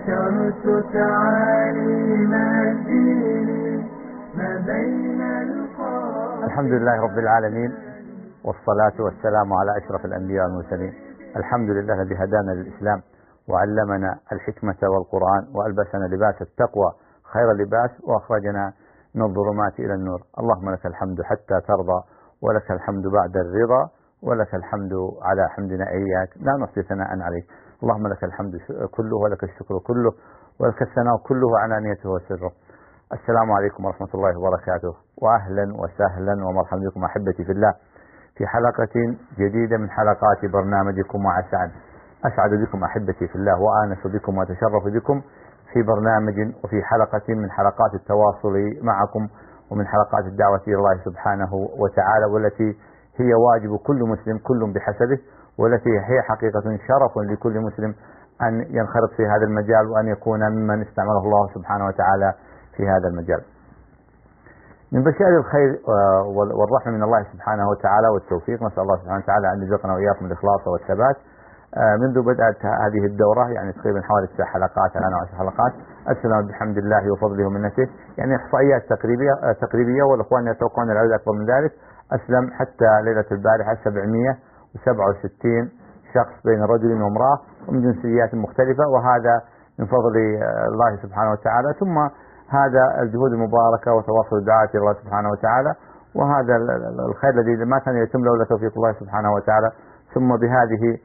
نشرت تعاليم الدين ما بين القاف. الحمد لله رب العالمين، والصلاة والسلام على أشرف الأنبياء والمرسلين. الحمد لله الذي هدانا للإسلام وعلمنا الحكمة والقرآن وألبسنا لباس التقوى خير اللباس وأخرجنا من الظلمات إلى النور. اللهم لك الحمد حتى ترضى، ولك الحمد بعد الرضا، ولك الحمد على حمدنا إياك لا نحصي ثناء عليك. اللهم لك الحمد كله ولك الشكر كله ولك الثناء كله علانيته وسره. السلام عليكم ورحمة الله وبركاته، وأهلا وسهلا ومرحبا بكم أحبتي في الله في حلقة جديدة من حلقات برنامجكم وعسعد. أسعد بكم أحبتي في الله وآنس بكم وأتشرف بكم في برنامج وفي حلقة من حلقات التواصل معكم ومن حلقات الدعوة إلى الله سبحانه وتعالى، والتي هي واجب كل مسلم كل بحسبه، والتي هي حقيقة شرف لكل مسلم أن ينخرط في هذا المجال وأن يكون ممن استعمله الله سبحانه وتعالى في هذا المجال. من بشائر الخير والرحمة من الله سبحانه وتعالى والتوفيق، نسأل الله سبحانه وتعالى أن يرزقنا وإياكم الإخلاص والثبات. منذ بدأت هذه الدورة يعني تقريبا حوالي 9 حلقات الآن أو 10 حلقات، أسلم بحمد الله وفضله ومنته، يعني إحصائيات تقريبية والإخوان يتوقعون العدد أكبر من ذلك. أسلم حتى ليلة البارحة 767 شخص بين رجل وامرأة ومن جنسيات مختلفة، وهذا من فضل الله سبحانه وتعالى، ثم هذا الجهود المباركة وتواصل الدعاة إلى الله سبحانه وتعالى، وهذا الخير الذي ما كان يتم لولا توفيق الله سبحانه وتعالى، ثم بهذه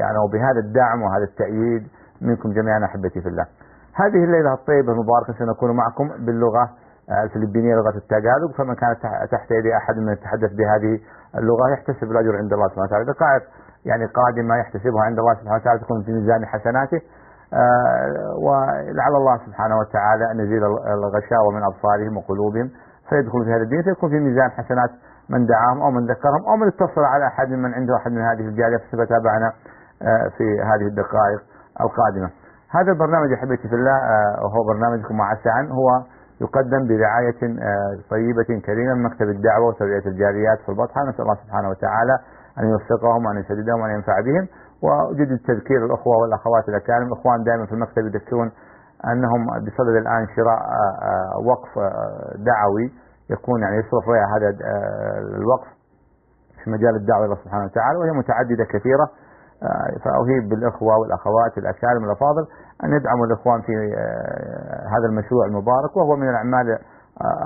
يعني وبهذا الدعم وهذا التأييد منكم جميعا أحبتي في الله. هذه الليلة الطيبة المباركة سنكون معكم باللغة الفلبينية، لغة التاغالوغ، فمن كانت تحت يد أحد من يتحدث بهذه اللغة يحتسب الأجر عند الله سبحانه وتعالى. دقائق يعني قادمة يحتسبها عند الله سبحانه وتعالى تكون في ميزان حسناته، ولعل الله سبحانه وتعالى أن يزيل الغشاوة من أبصارهم وقلوبهم فيدخلوا في هذا الدين، فيكون في ميزان حسنات من دعاهم أو من ذكرهم أو من اتصل على أحد من عنده أحد من هذه الجالية فتابعنا في هذه الدقائق القادمة. هذا البرنامج أحبتي في الله وهو برنامجكم مع سعن، هو يقدم برعاية طيبة كريمة من مكتب الدعوة وتوعية الجاليات في البطحة. نسأل الله سبحانه وتعالى أن يوفقهم وأن يسددهم وأن ينفع بهم. وأجد تذكير الأخوة والأخوات الأكارم، الأخوان دائما في المكتب يذكرون أنهم بصدد الآن شراء وقف دعوي يكون يعني يصرف على هذا الوقف في مجال الدعوة إلى الله سبحانه وتعالى، وهي متعددة كثيرة. فأهيب بالإخوة والأخوات الأكارم الأفاضل أن يدعموا الإخوان في هذا المشروع المبارك، وهو من الأعمال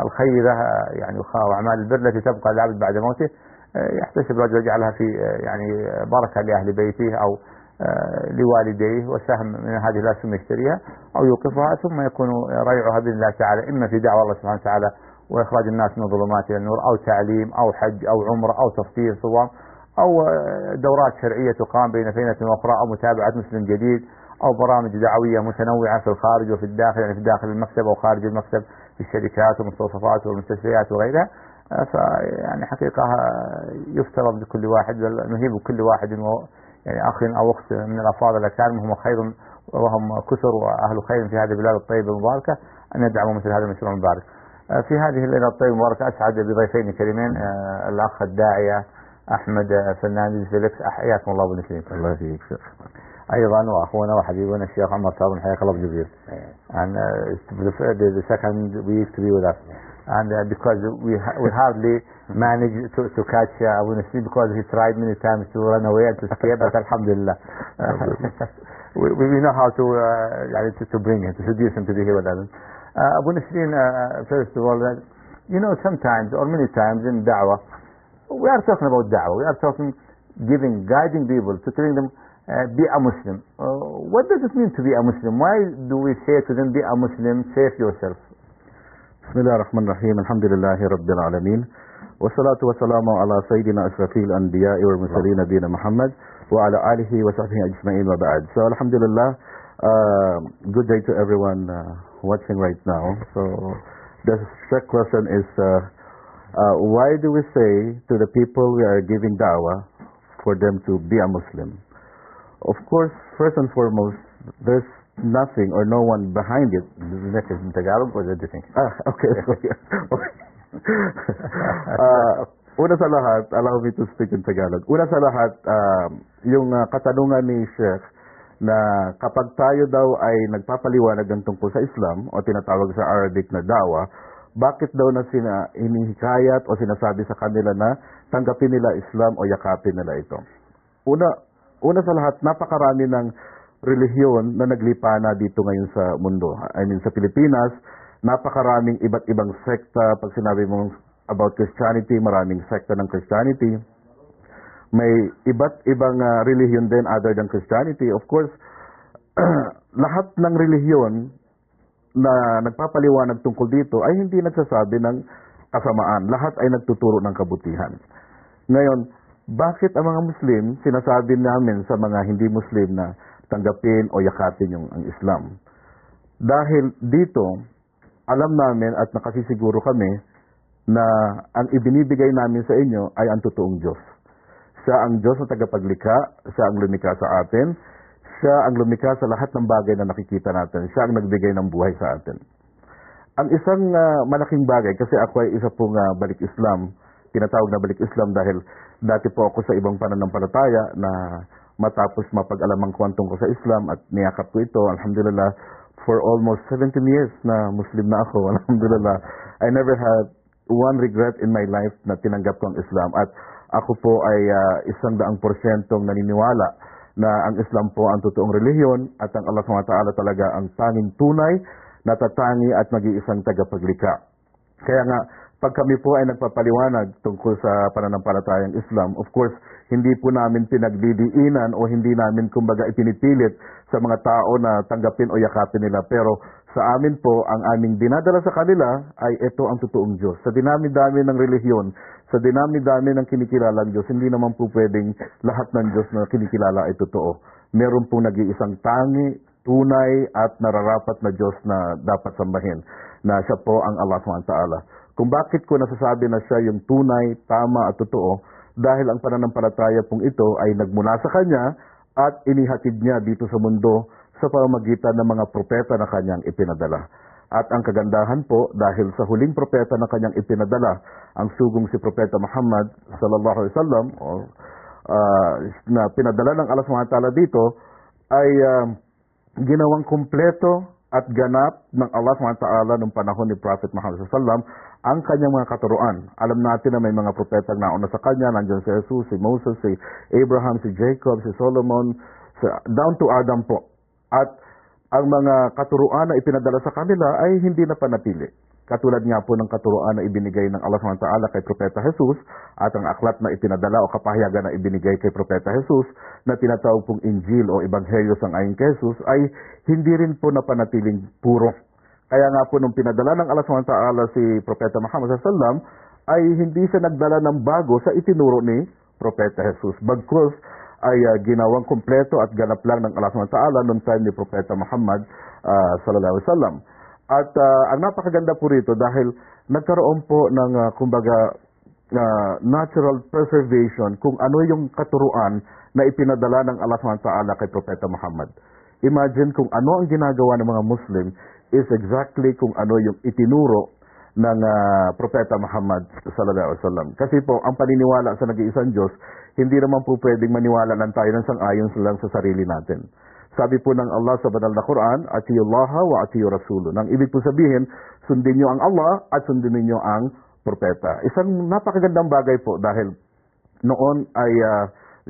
الخيرة يعني وأعمال البر التي تبقى للعبد بعد موته، يحتسب الرجل يجعلها في يعني بركة لأهل بيته أو لوالديه، وسهم من هذه لا ثم يشتريها أو يوقفها، ثم يكون ريعها بإذن الله تعالى إما في دعوة الله سبحانه وتعالى وإخراج الناس من الظلمات إلى النور، أو تعليم أو حج أو عمرة أو تفطير صوام، أو دورات شرعية تقام بين فينة وأخرى، أو متابعة مسلم جديد، أو برامج دعوية متنوعة في الخارج وفي الداخل، يعني في داخل المكتب أو خارج المكتب في الشركات والمستوصفات والمستشفيات وغيرها. فيعني حقيقة يفترض لكل واحد نهيب كل واحد يعني أخ أو أخت من الأفاضل الأكارم هم خير وهم كثر وأهل خير في هذه البلاد الطيبة المباركة أن يدعموا مثل هذا المشروع المبارك. في هذه الليلة الطيبة المباركة أسعد بضيفين كريمين، الأخ الداعية أحمد فرنانديز فيليكس، حياكم الله أبو نسيم. الله يحييك. أيضا وأخونا وحبيبنا الشيخ عمر صابون، حياك الله أبو جبريل. And the second week to be with us, and because we hardly managed to catch Abu Nassim because he tried many times to run away and to escape, but alhamdulillah we know how to bring him, to seduce him to be here with us. Abu Nassim, first of all, you know, sometimes or many times in da'wah we are talking about da'wah, we are talking guiding people, to telling them be a Muslim. What does it mean to be a Muslim? Why do we say to them be a Muslim, save yourself? بسم الله الرحمن الرحيم. الحمد لله رب العالمين، والصلاة والسلام على سيدنا أشرف الأنبياء والمرسلين نبينا محمد وعلى آله وصحبه أجمعين وبعد. So alhamdulillah, good day to everyone watching right now. So the first question is why do we say to the people we are giving da'wah for them to be a Muslim? Of course, first and foremost, there's nothing or no one behind it. This is in Tagalog or is it different? Okay. Una sa lahat, allow me to speak in Tagalog. Una sa lahat, yung katanungan ni Sheikh na kapag tayo daw ay nagpapaliwanag ng tungkol sa Islam o tinatawag sa Arabic na dawa, bakit daw na hinihikayat o sinasabi sa kanila na tanggapin nila Islam o yakapin nila ito? Una sa lahat, napakarami ng relihiyon na naglipana dito ngayon sa mundo. I mean, sa Pilipinas, napakaraming iba't ibang sekta. Pag sinabi mo about Christianity, maraming sekta ng Christianity. May iba't ibang relihiyon din other than Christianity. Of course, lahat ng relihiyon na nagpapaliwanag tungkol dito ay hindi nagsasabi ng kasamaan. Lahat ay nagtuturo ng kabutihan. Ngayon, bakit ang mga Muslim, sinasabi namin sa mga hindi Muslim na tanggapin o yakapin ang Islam? Dahil dito, alam namin at nakasisiguro kami na ang ibinibigay namin sa inyo ay ang totoong Diyos. Siya ang Diyos na tagapaglikha, siya ang lumikha sa atin, siya ang lumikha sa lahat ng bagay na nakikita natin, siya ang nagbigay ng buhay sa atin. Ang isang malaking bagay, kasi ako ay isa pong balik Islam, tinatawag na balik Islam dahil dati po ako sa ibang pananampalataya na matapos mapag-alaman ko ang tungkol sa Islam at niyakap ko ito, alhamdulillah, for almost 17 years na Muslim na ako, alhamdulillah. I never had one regret in my life na tinanggap ko ang Islam at ako po ay 100% naniniwala na ang Islam po ang totoong relihiyon at ang Allah SWT talaga ang tanging tunay, natatangi at mag-iisang tagapaglikha. Kaya nga, pag kami po ay nagpapaliwanag tungkol sa pananampalatayang Islam, of course, hindi po namin pinagdidiinan o hindi namin kumbaga ipinipilit sa mga tao na tanggapin o yakapin nila. Pero sa amin po, ang aming dinadala sa kanila ay ito ang totoong Diyos. Sa dinami-dami ng relihiyon, sa dinami-dami ng kinikilalang Diyos, hindi naman po pwedeng lahat ng Diyos na kinikilala ay totoo. Meron pong nag-iisang tangi, tunay at nararapat na Diyos na dapat sambahin, na siya po ang Allah SWT. Kung bakit ko nasasabi na siya yung tunay, tama at totoo, dahil ang pananampalataya pong ito ay nagmula sa Kanya at inihatid niya dito sa mundo sa pamamagitan ng mga propeta na Kanyang ipinadala. At ang kagandahan po, dahil sa huling propeta na Kanyang ipinadala, ang sugong si Propeta Muhammad sallallahu alaihi wasallam, na pinadala ng Allah SWT dito, ay ginawang kumpleto at ganap ng Allah SWT noong panahon ni Prophet Muhammad SAW ang kanyang mga katuruan. Alam natin na may mga propetang nauna sa kanya, nandiyan si Jesus, si Moses, si Abraham, si Jacob, si Solomon, down to Adam po. At ang mga katuruan na ipinadala sa kanila ay hindi na panatili. Katulad nga po ng katuruan na ibinigay ng Allah SWT kay Propeta Jesus at ang aklat na ipinadala o kapahayagan na ibinigay kay Propeta Jesus na tinatawag pong Injil o Ebanghelyo sang-ayon kay Jesus ay hindi rin po napanatiling puro. Kaya nga po nung pinadala ng Allah SWT si Propeta Muhammad SAW ay hindi siya nagdala ng bago sa itinuro ni Propeta Jesus. Bagkus ay ginawang kumpleto at ganap lang ng Allah SWT noong time ni Propeta Muhammad sallallahu alaihi wasallam. At ang napakaganda po rito dahil nagkaroon po ng kumbaga natural preservation kung ano yung katuruan na ipinadala ng Allah SWT kay Propeta Muhammad. Imagine kung ano ang ginagawa ng mga Muslim is exactly kung ano yung itinuro ng Propeta Muhammad sallallahu alaihi wasallam. Kasi po ang paniniwala sa nag-iisang Diyos, hindi naman po pwedeng maniwala lang tayo ng sang-ayon lang sa sarili natin. Sabi po ng Allah sa banal na Quran, "Atiullaha wa atiur Rasuluh." Nang ibig po sabihin, sundin niyo ang Allah at sundin niyo ang propeta. Isang napakagandang bagay po dahil noon ay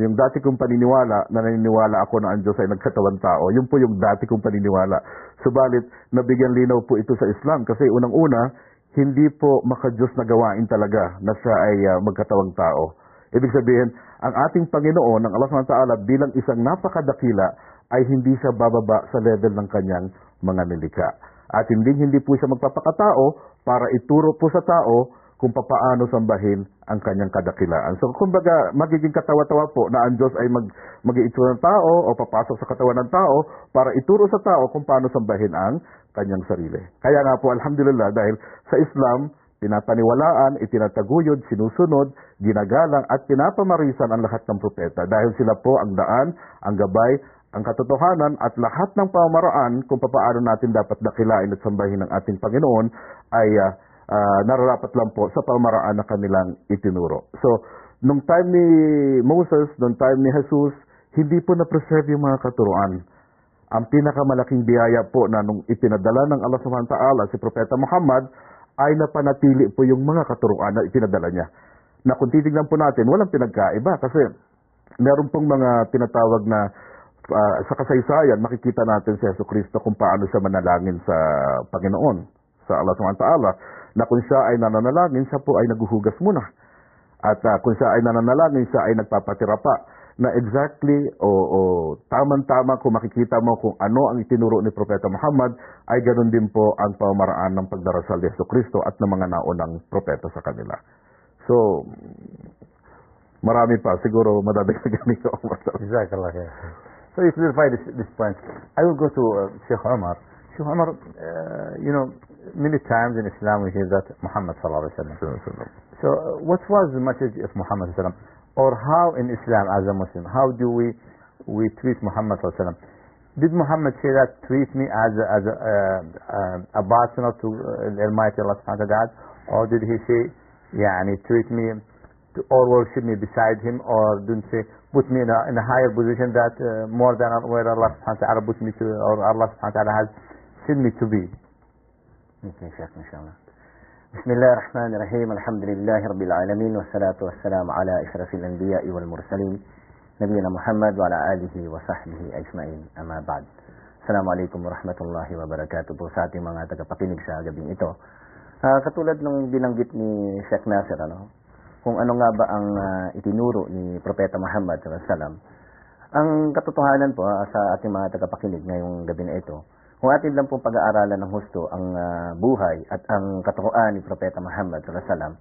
yung dati kong paniniwala na naniniwala ako na ang Diyos ay nagkatawang tao. Yun po yung dati kong paniniwala. Subalit, nabigyan linaw po ito sa Islam kasi unang-una, hindi po maka-Diyos na gawain talaga na siya ay magkatawang tao. Ibig sabihin, ang ating Panginoon, ang Allah SWT bilang isang napakadakila, ay hindi siya bababa sa level ng kanyang mga nilikha. At hindi po siya magpapakatao para ituro po sa tao kung papaano sambahin ang kanyang kadakilaan. So, kumbaga, magiging katawa-tawa po na ang Diyos ay mag-iitsura ng tao o papasok sa katawan ng tao para ituro sa tao kung paano sambahin ang kanyang sarili. Kaya nga po, alhamdulillah, dahil sa Islam, pinapaniwalaan, itinataguyod, sinusunod, ginagalang at pinapamarisan ang lahat ng propeta dahil sila po ang daan, ang gabay, ang katotohanan at lahat ng pamamaraan kung paano natin dapat dakilain at sambahin ng ating Panginoon ay nararapat lang po sa pamaraan na kanilang itinuro. So, nung time ni Moses, nung time ni Jesus, hindi po na-preserve yung mga katuruan. ang pinakamalaking biyaya po na nung ipinadala ng Allah subhanahu wa ta'ala si Propeta Muhammad ay napanatili po yung mga katuruan na ipinadala niya. Na kung titignan po natin, walang pinagkaiba kasi meron pong mga tinatawag na sa kasaysayan, makikita natin si Jesucristo kung paano siya manalangin sa Panginoon, sa Allah subhanahu wa ta'ala, na kung siya ay nananalangin, siya po ay naguhugas muna. At kung siya ay nananalangin, siya ay nagpapatira pa. Na exactly o tamang-tama kung makikita mo kung ano ang itinuro ni Propeta Muhammad, ay ganoon din po ang pamamaraan ng pagdarasal ni Jesucristo at ng mga naunang propeta sa kanila. So, marami pa. Siguro madadagdagan ni Omar. Jazakallah khair. So you clarify this point. I will go to Sheikh Omar. Sheikh Omar, many times in Islam we hear that Muhammad sallallahu alaihi wasallam. So what was the message of Muhammad sallallahu alaihi wasallam, or how in Islam as a Muslim, how do we treat Muhammad sallallahu alaihi wasallam? Did Muhammad say that treat me as a partner to Almighty Allah subhanahu wa ta'ala, or did he say treat me or worship me beside him, or didn't say put me in a higher position that more than where Allah subhanahu wa ta'ala put me to, or Allah subhanahu wa ta'ala has sent me to be? Okay, Sheikh, inshallah. Bismillahirrahmanirrahim. Alhamdulillahi rabbil alamin, wassalatu wassalamu ala ashrafil anbiya'i wal mursalin, nabiyina Muhammad wa ala alihi wa sahbihi ajma'in. Amma ba'd. Assalamualaikum warahmatullahi wabarakatuh po sa ating mga tagapakinig sa gabing ito. Katulad ng binanggit ni Sheikh Nasir, kung ano nga ba ang itinuro ni Propeta Muhammad sallallahu alaihi wasallam. Ang katotohanan po sa ating mga tagapakinig ngayong gabi na ito, kung atin lang pong pag-aaralan ng husto ang buhay at ang katuruan ni Propeta Muhammad sallallahu alaihi wasallam,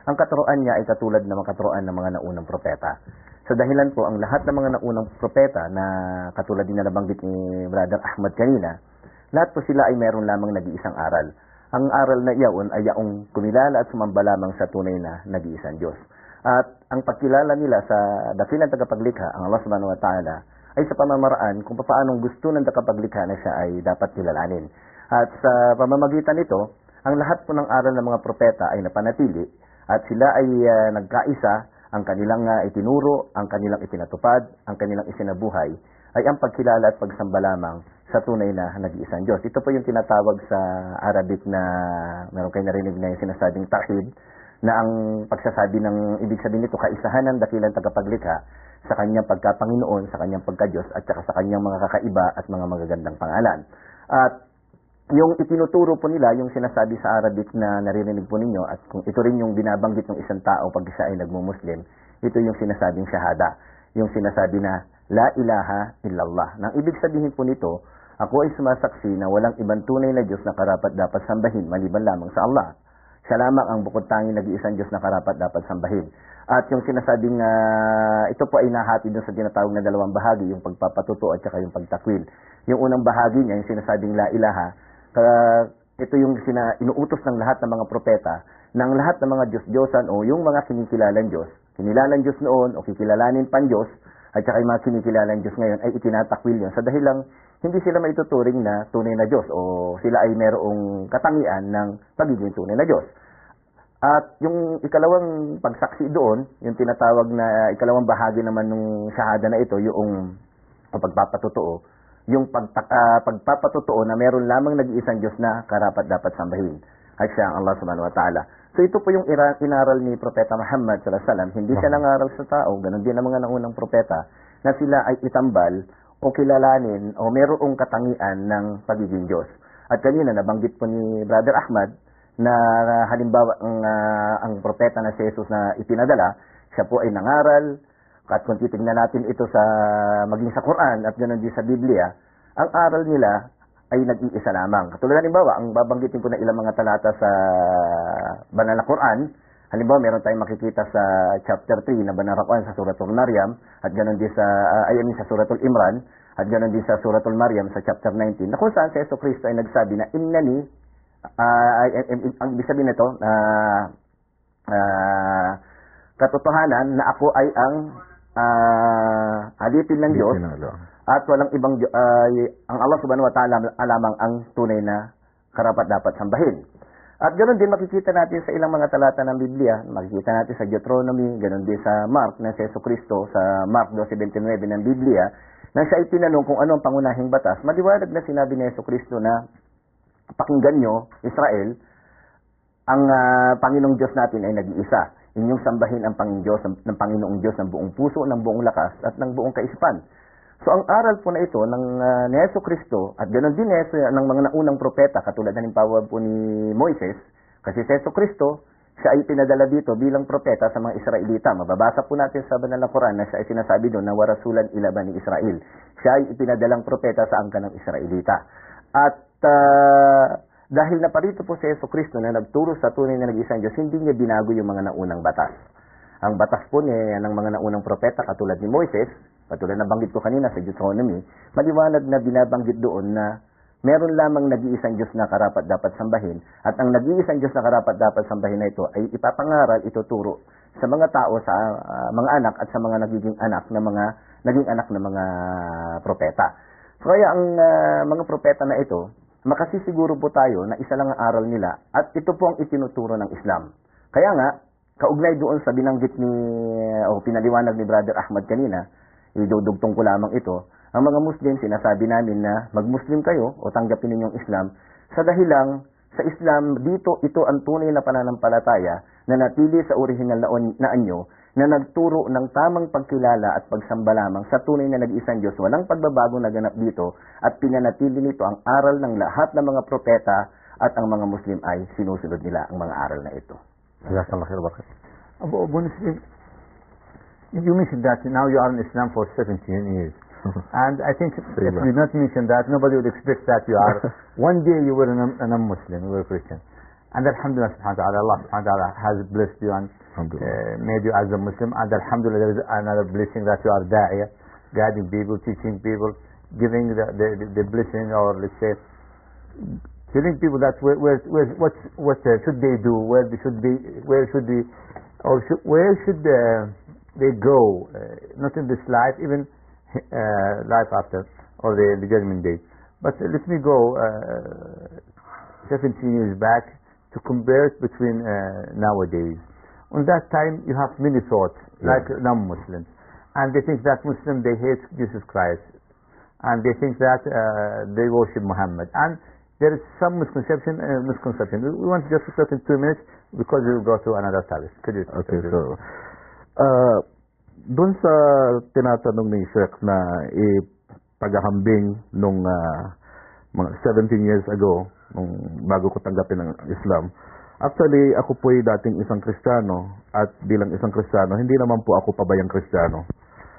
ang katuruan niya ay katulad ng mga katuruan ng mga naunang propeta. Sa dahilan po, ang lahat ng mga naunang propeta na katulad din na nabanggit ni Brother Ahmad kanina, lahat po sila ay meron lamang nag-iisang aral. Ang aral na iyaon ay yaong kumilala at sumamba lamang sa tunay na nag-iisang Diyos. At ang pagkilala nila sa dakilang tagapaglikha, ang Allah subhanahu wa ta'ala, ay sa pamamaraan kung paanong gusto ng tagapaglikha na siya ay dapat kilalanin. At sa pamamagitan nito, ang lahat po ng aral ng mga propeta ay napanatili at sila ay nagkaisa, ang kanilang itinuro, ang kanilang itinatupad, ang kanilang isinabuhay, ay ang pagkilala at pagsamba lamang sa tunay na nag-iisang Diyos. Ito po yung tinatawag sa Arabic na, meron kayo narinig na yung sinasabing tawhid, na ang pagsasabi ng ibig sabihin nito, kaisahan ng dakilang tagapaglikha sa kanyang pagkapanginoon, sa kanyang pagka-Diyos, at saka sa kanyang mga kakaiba at mga magagandang pangalan. At yung itinuturo po nila, yung sinasabi sa Arabic na naririnig po ninyo, at kung ito rin yung binabanggit ng isang tao pag siya ay nagmumuslim, ito yung sinasabing shahada, yung sinasabi na la ilaha illallah. Nang ibig sabihin po nito, ako ay sumasaksi na walang ibang tunay na Diyos na karapat dapat sambahin maliban lamang sa Allah. Siya lamang ang bukod tanging nag-iisang Diyos na karapat dapat sambahin. At yung sinasabing ito po ay nahati dun sa tinatawag na dalawang bahagi, yung pagpapatuto at saka yung pagtakwil. Yung unang bahagi niya, yung sinasabing la ilaha, ito yung inuutos ng lahat ng mga propeta, ng lahat ng mga Diyos-Diyosan o yung mga kinikilalang Diyos. Kinilalang Diyos noon o kikilalanin pan Diyos, at saka yung mga kinikilalang Diyos ngayon ay itinatakwil yun sa dahilang hindi sila maituturing na tunay na Diyos o sila ay mayroong katangian ng pagiging tunay na Diyos. At yung ikalawang pagsaksi doon, yung tinatawag na ikalawang bahagi naman ng shahada na ito, yung pagpapatotoo, yung pagpapatotoo na meron lamang nag-iisang Diyos na karapat dapat sambahin, ay siya ang Allah subhanahu wa ta'ala. So ito po yung inaral ni Propeta Muhammad sallallahu alaihi wasallam. Hindi siya nangaral sa tao, ganun din ang mga naunang propeta, na sila ay itambal o kilalanin o mayroong katangian ng pagiging Diyos. At kanina nabanggit po ni Brother Ahmad na halimbawa ang propeta na si Jesus na ipinadala, siya po ay nangaral, at kung titignan natin ito sa maging sa Quran at ganoon din sa Biblia, ang aral nila ay nag-iisa lamang. Katulad halimbawa, ang babanggitin ko na ilang mga talata sa Banal na Quran, halimbawa meron tayong makikita sa chapter 3 na Banal na Quran sa Suratul Maryam, at ganoon din sa sa Suratul Imran, at ganoon din sa Suratul Maryam sa chapter 19, na kung saan si Jesucristo ay nagsabi na innani, ang ibig sabihin nito, katotohanan na ako ay ang alipin ng Diyos, at walang ibang ang Allah subhanahu wa ta'ala alamang ang tunay na karapat dapat sambahin. At ganoon din makikita natin sa ilang mga talata ng Biblia, makikita natin sa Deuteronomy, ganoon din sa Mark na si Jesucristo sa Mark 12:29 ng Biblia, Nang siya ay tinanong kung ano ang pangunahing batas, maliwanag na sinabi ni Jesucristo na pakinggan nyo, Israel, ang Panginoong Diyos natin ay nag-iisa. Inyong sambahin ang Panginoong Diyos ng buong puso, ng buong lakas, at ng buong kaisipan. So ang aral po na ito ng ni Jesucristo at ganoon din ng mga naunang propeta katulad na halimbawa po ni Moises, kasi si Jesucristo, siya ay pinadala dito bilang propeta sa mga Israelita. Mababasa po natin sa banal na Quran na siya ay sinasabi doon na warasulan ila Bani Israel. Siya ay ipinadalang propeta sa angkan ng Israelita. At dahil na parito po si Jesucristo na nagturo sa tunay na nag-iisang Diyos, hindi niya binago yung mga naunang batas. Ang batas po niya ng mga naunang propeta katulad ni Moises, katulad na banggit ko kanina sa Deuteronomy, maliwanag na binabanggit doon na meron lamang nag-iisang Diyos na karapat dapat sambahin, at ang nag-iisang Diyos na karapat dapat sambahin na ito ay ipapangaral, ituturo sa mga tao, sa mga anak at sa mga naging anak ng mga propeta. So kaya ang mga propeta na ito, makasisiguro po tayo na isa lang ang aral nila at ito po ang itinuturo ng Islam. Kaya nga, kaugnay doon sa binanggit o pinaliwanag ni Brother Ahmad kanina, idudugtong ko lamang ito, ang mga Muslim, sinasabi namin na mag-Muslim kayo o tanggapin ninyong Islam sa dahilang sa Islam, ito ang tunay na pananampalataya na natili sa orihinal na anyo na nagturo ng tamang pagkilala at pagsamba lamang sa tunay na nag-iisang Diyos. Walang pagbabago na ganap dito at pinanatili nito ang aral ng lahat ng mga propeta at ang mga Muslim ay sinusunod nila ang mga aral na ito. Jazakallah khair barakatuh. Abu Muslim, you mentioned that now you are in Islam for 17 years. And I think if you not mention that, nobody would expect that you are. One day you were a non-Muslim, you were a Christian. And Alhamdulillah subhanahu wa ta'ala, Allah subhanahu wa ta'ala has blessed you and made you as a Muslim. And Alhamdulillah there is another blessing that you are da'iyah, guiding people, teaching people, giving the blessing, or let's say, telling people that what should they do, where should they go, not in this life, even life after, or the judgment day. But let me go 17 years back to compare it between nowadays. On that time, you have many thoughts, like non-Muslims, and they think that Muslims, they hate Jesus Christ, and they think that they worship Muhammad, and there is some misconception. We want just to talk in 2 minutes because we will go to another topic. Could you? Okay, so doon sa tinatanong ni Sheikh na paghahambing nung mga 17 years ago, nung bago ko tanggapin ang Islam, actually ako po ay dating isang Kristiyano, at bilang isang Kristiyano, hindi naman po ako pabayang Kristiyano.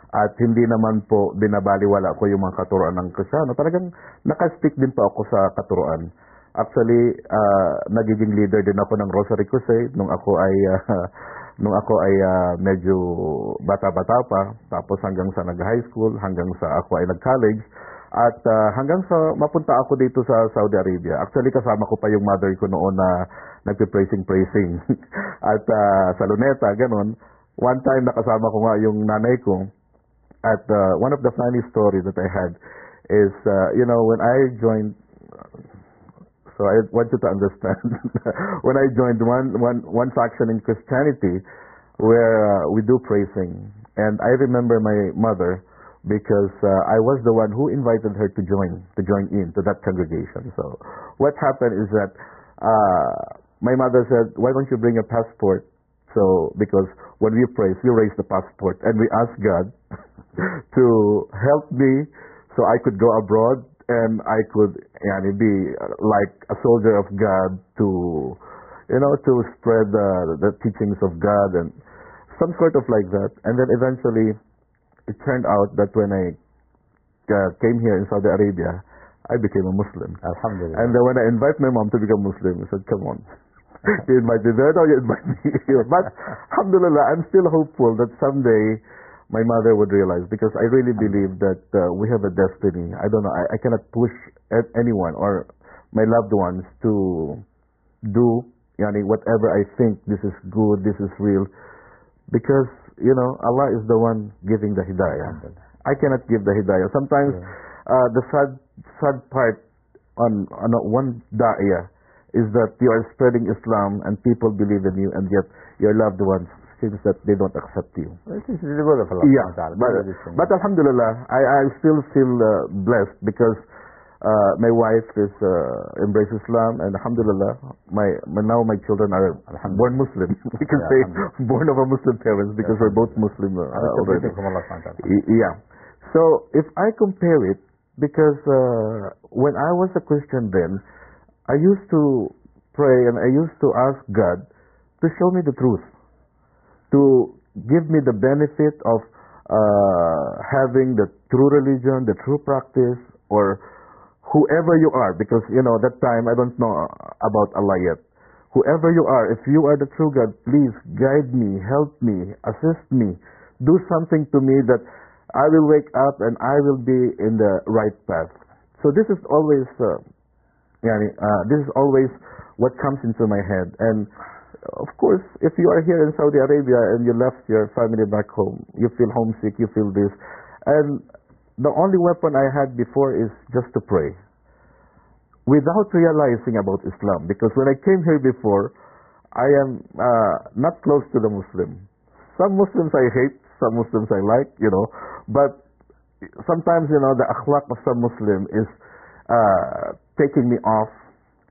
At hindi naman po binabaliwala ko yung mga katuruan ng Kristiyano. Talagang nakastick din po ako sa katuruan. Actually, nagiging leader din ako ng Rosary Crusade nung ako ay medyo bata-bata pa, tapos hanggang sa nag-high school, hanggang sa ako ay nag-college, at hanggang sa mapunta ako dito sa Saudi Arabia. Actually, kasama ko pa yung mother ko noon na nagpe-praising at sa Luneta, ganun. One time nakasama ko nga yung nanay ko, at one of the funny stories that I had is, when I joined, so I want you to understand, when I joined one faction in Christianity where we do praising, and I remember my mother because I was the one who invited her to join in to that congregation. So what happened is that my mother said, "Why don't you bring a passport?" So because when we praise, we raise the passport and we ask God to help me so I could go abroad and I could be like a soldier of God to spread the teachings of God and some sort of like that. And then eventually it turned out that when I came here in Saudi Arabia, I became a Muslim. Alhamdulillah. And then when I invite my mom to become Muslim, I said, "Come on." You invite me there, no, you invite me here. But alhamdulillah, I'm still hopeful that someday my mother would realize, because I really believe that we have a destiny. I don't know, I cannot push anyone or my loved ones to do whatever I think this is good, this is real, because Allah is the one giving the hidayah. I cannot give the hidayah. Sometimes the sad part on one da'iyah is that you are spreading Islam and people believe in you, and yet your loved ones seems that they don't accept you. This is the will of Allah. Yeah, subhanahu wa ta'ala. but, Very good thing. but alhamdulillah, I still feel blessed because my wife is embraced Islam, and alhamdulillah, now my children are born Muslim. We can say born of a Muslim parents because we're both Muslim already. From Allah subhanahu wa ta'ala. Yeah. So if I compare it, because when I was a Christian then, I used to pray and I used to ask God to show me the truth, to give me the benefit of having the true religion, the true practice, or whoever you are, because that time I don't know about Allah yet. Whoever you are, if you are the true God, please guide me, help me, assist me, do something to me that I will wake up and I will be in the right path. So this is always, this is always what comes into my head. And of course, if you are here in Saudi Arabia and you left your family back home, you feel homesick, you feel this. And the only weapon I had before is just to pray, without realizing about Islam. Because when I came here before, I am not close to the Muslim. Some Muslims I hate, some Muslims I like, but sometimes, the akhlaq of some Muslim is taking me off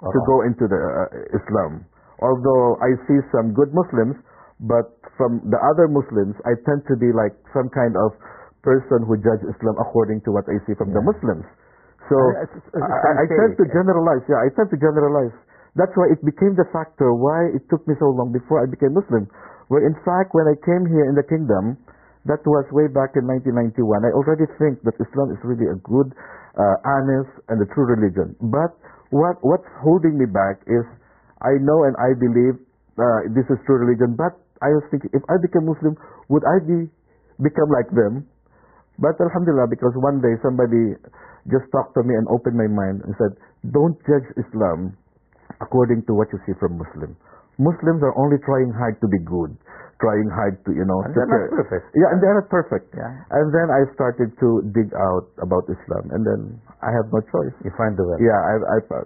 to go into the Islam. Although I see some good Muslims, but from the other Muslims, I tend to be like some kind of person who judge Islam according to what I see from the Muslims. So I tend to generalize. Yeah, I tend to generalize. That's why it became the factor why it took me so long before I became Muslim. Where in fact, when I came here in the kingdom, that was way back in 1991, I already think that Islam is really a good, honest, and a true religion. But what's holding me back is I know and I believe this is true religion, but I was thinking, if I become Muslim, would I become like them? But alhamdulillah, because one day somebody just talked to me and opened my mind and said, don't judge Islam according to what you see from Muslim. Muslims are only trying hard to be good, trying hard to, And they're not perfect. Yeah, and they're not perfect. Yeah. And then I started to dig out about Islam, and then I have no choice. You find the way. Yeah,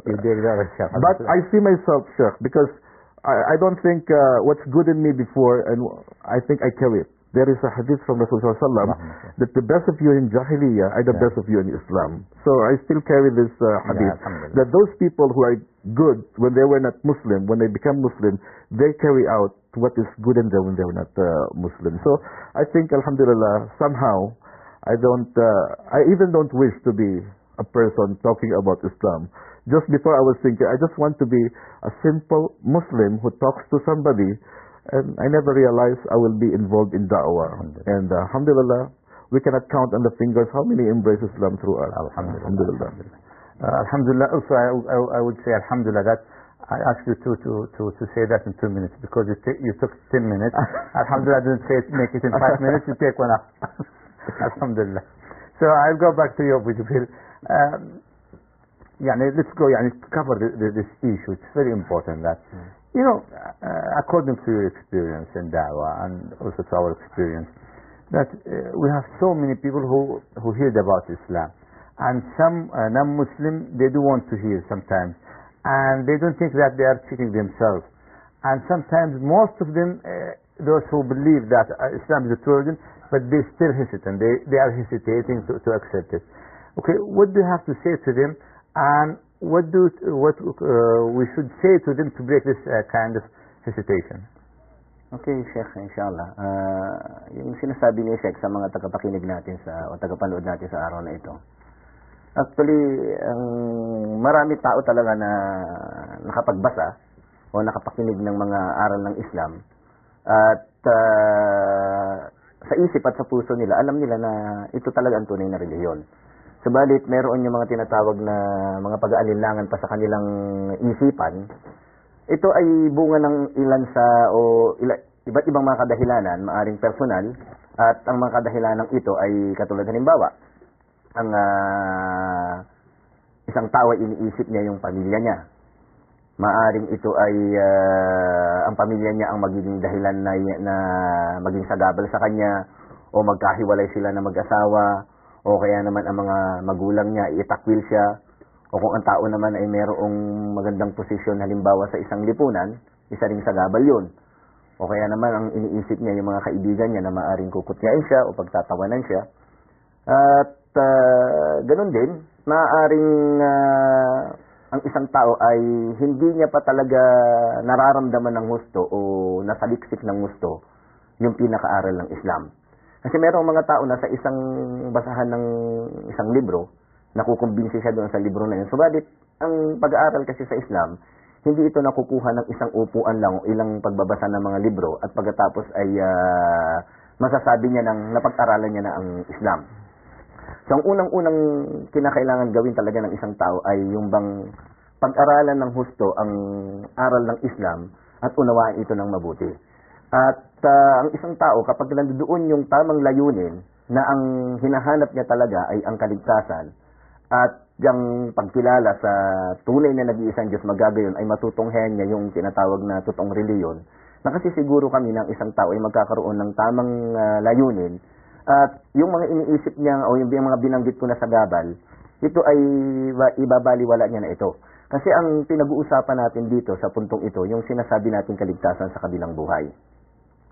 You dig that, Sheikh. but I see myself, Sheikh, because I don't think what's good in me before, and I think I carry it. There is a hadith from Rasulullah SAW that the best of you in Jahiliyyah are the best of you in Islam. So I still carry this hadith, that those people who are good when they were not Muslim, when they become Muslim, they carry out what is good in them when they were not Muslim. So I think, alhamdulillah, somehow, I even don't wish to be a person talking about Islam. Just before I was thinking, I just want to be a simple Muslim who talks to somebody, and I never realized I will be involved in da'wah. And alhamdulillah, we cannot count on the fingers how many embrace Islam through us. Alhamdulillah. Alhamdulillah. Also, I would say alhamdulillah that I asked you to say that in 2 minutes because you took 10 minutes. Alhamdulillah, I didn't say make it in 5 minutes. You take 1 hour. Alhamdulillah. So I'll go back to you, Abu Jibril. Let's go. Cover this issue. It's very important that. According to your experience in da'wah and also to our experience, that we have so many people who heard about Islam, and some non-Muslim, they do want to hear sometimes, and they don't think that they are cheating themselves, and sometimes most of them, those who believe that Islam is a true religion, but they still hesitant, they are hesitating to accept it. Okay, what do you have to say to them, and what we should say to them to break this kind of hesitation? Okay, Sheikh, inshallah. Yung sinasabi ni Sheikh sa mga tagapakinig natin o tagapanood natin sa araw na ito. Actually, marami tao talaga na nakapagbasa o nakapakinig ng mga aral ng Islam. At sa isip at sa puso nila, alam nila na ito talaga ang tunay na relihiyon. Subalit, meron yung mga tinatawag na mga pag-aalinlangan pa sa kanilang isipan. Ito ay bunga ng iba't ibang mga kadahilanan, maaring personal, at ang mga kadahilanan ito ay katulad halimbawa, ang isang tao ay iniisip niya yung pamilya niya. Maaring ito ay ang pamilya niya ang magiging dahilan na maging sagabal sa kanya, o magkahiwalay sila na mag-asawa, o kaya naman ang mga magulang niya itakwil siya, o kung ang tao naman ay mayroong magandang posisyon halimbawa sa isang lipunan, isa ring sagabal yun. o kaya naman ang iniisip niya yung mga kaibigan niya na maaring kukutyain siya o pagtatawanan siya. At ganun din, maaaring ang isang tao ay hindi niya pa talaga nararamdaman ng gusto o nasaliksik ng gusto yung pinakaaral ng Islam. Kasi merong mga tao na sa isang basahan ng isang libro, nakukumbinsi siya doon sa libro na yun. Subalit, ang pag-aaral kasi sa Islam, hindi ito nakukuha ng isang upuan lang o ilang pagbabasa ng mga libro at pagkatapos ay masasabi niya ng napag-aralan niya na ang Islam. So, ang unang-unang kinakailangan gawin talaga ng isang tao ay yung bang pag-aralan ng husto ang aral ng Islam at unawaan ito ng mabuti. At ang isang tao, kapag nandoon yung tamang layunin na ang hinahanap niya talaga ay ang kaligtasan at yung pagkilala sa tunay na nag-iisang Diyos magagayon ay matutunghayan niya yung tinatawag na totoong reliyon, na kasi siguro kami ng isang tao ay magkakaroon ng tamang layunin at yung mga iniisip niya o yung mga binanggit ko na sa gabal, ito ay ibabaliwala niya na ito. Kasi ang pinag-uusapan natin dito sa puntong ito, yung sinasabi natin kaligtasan sa kabilang buhay.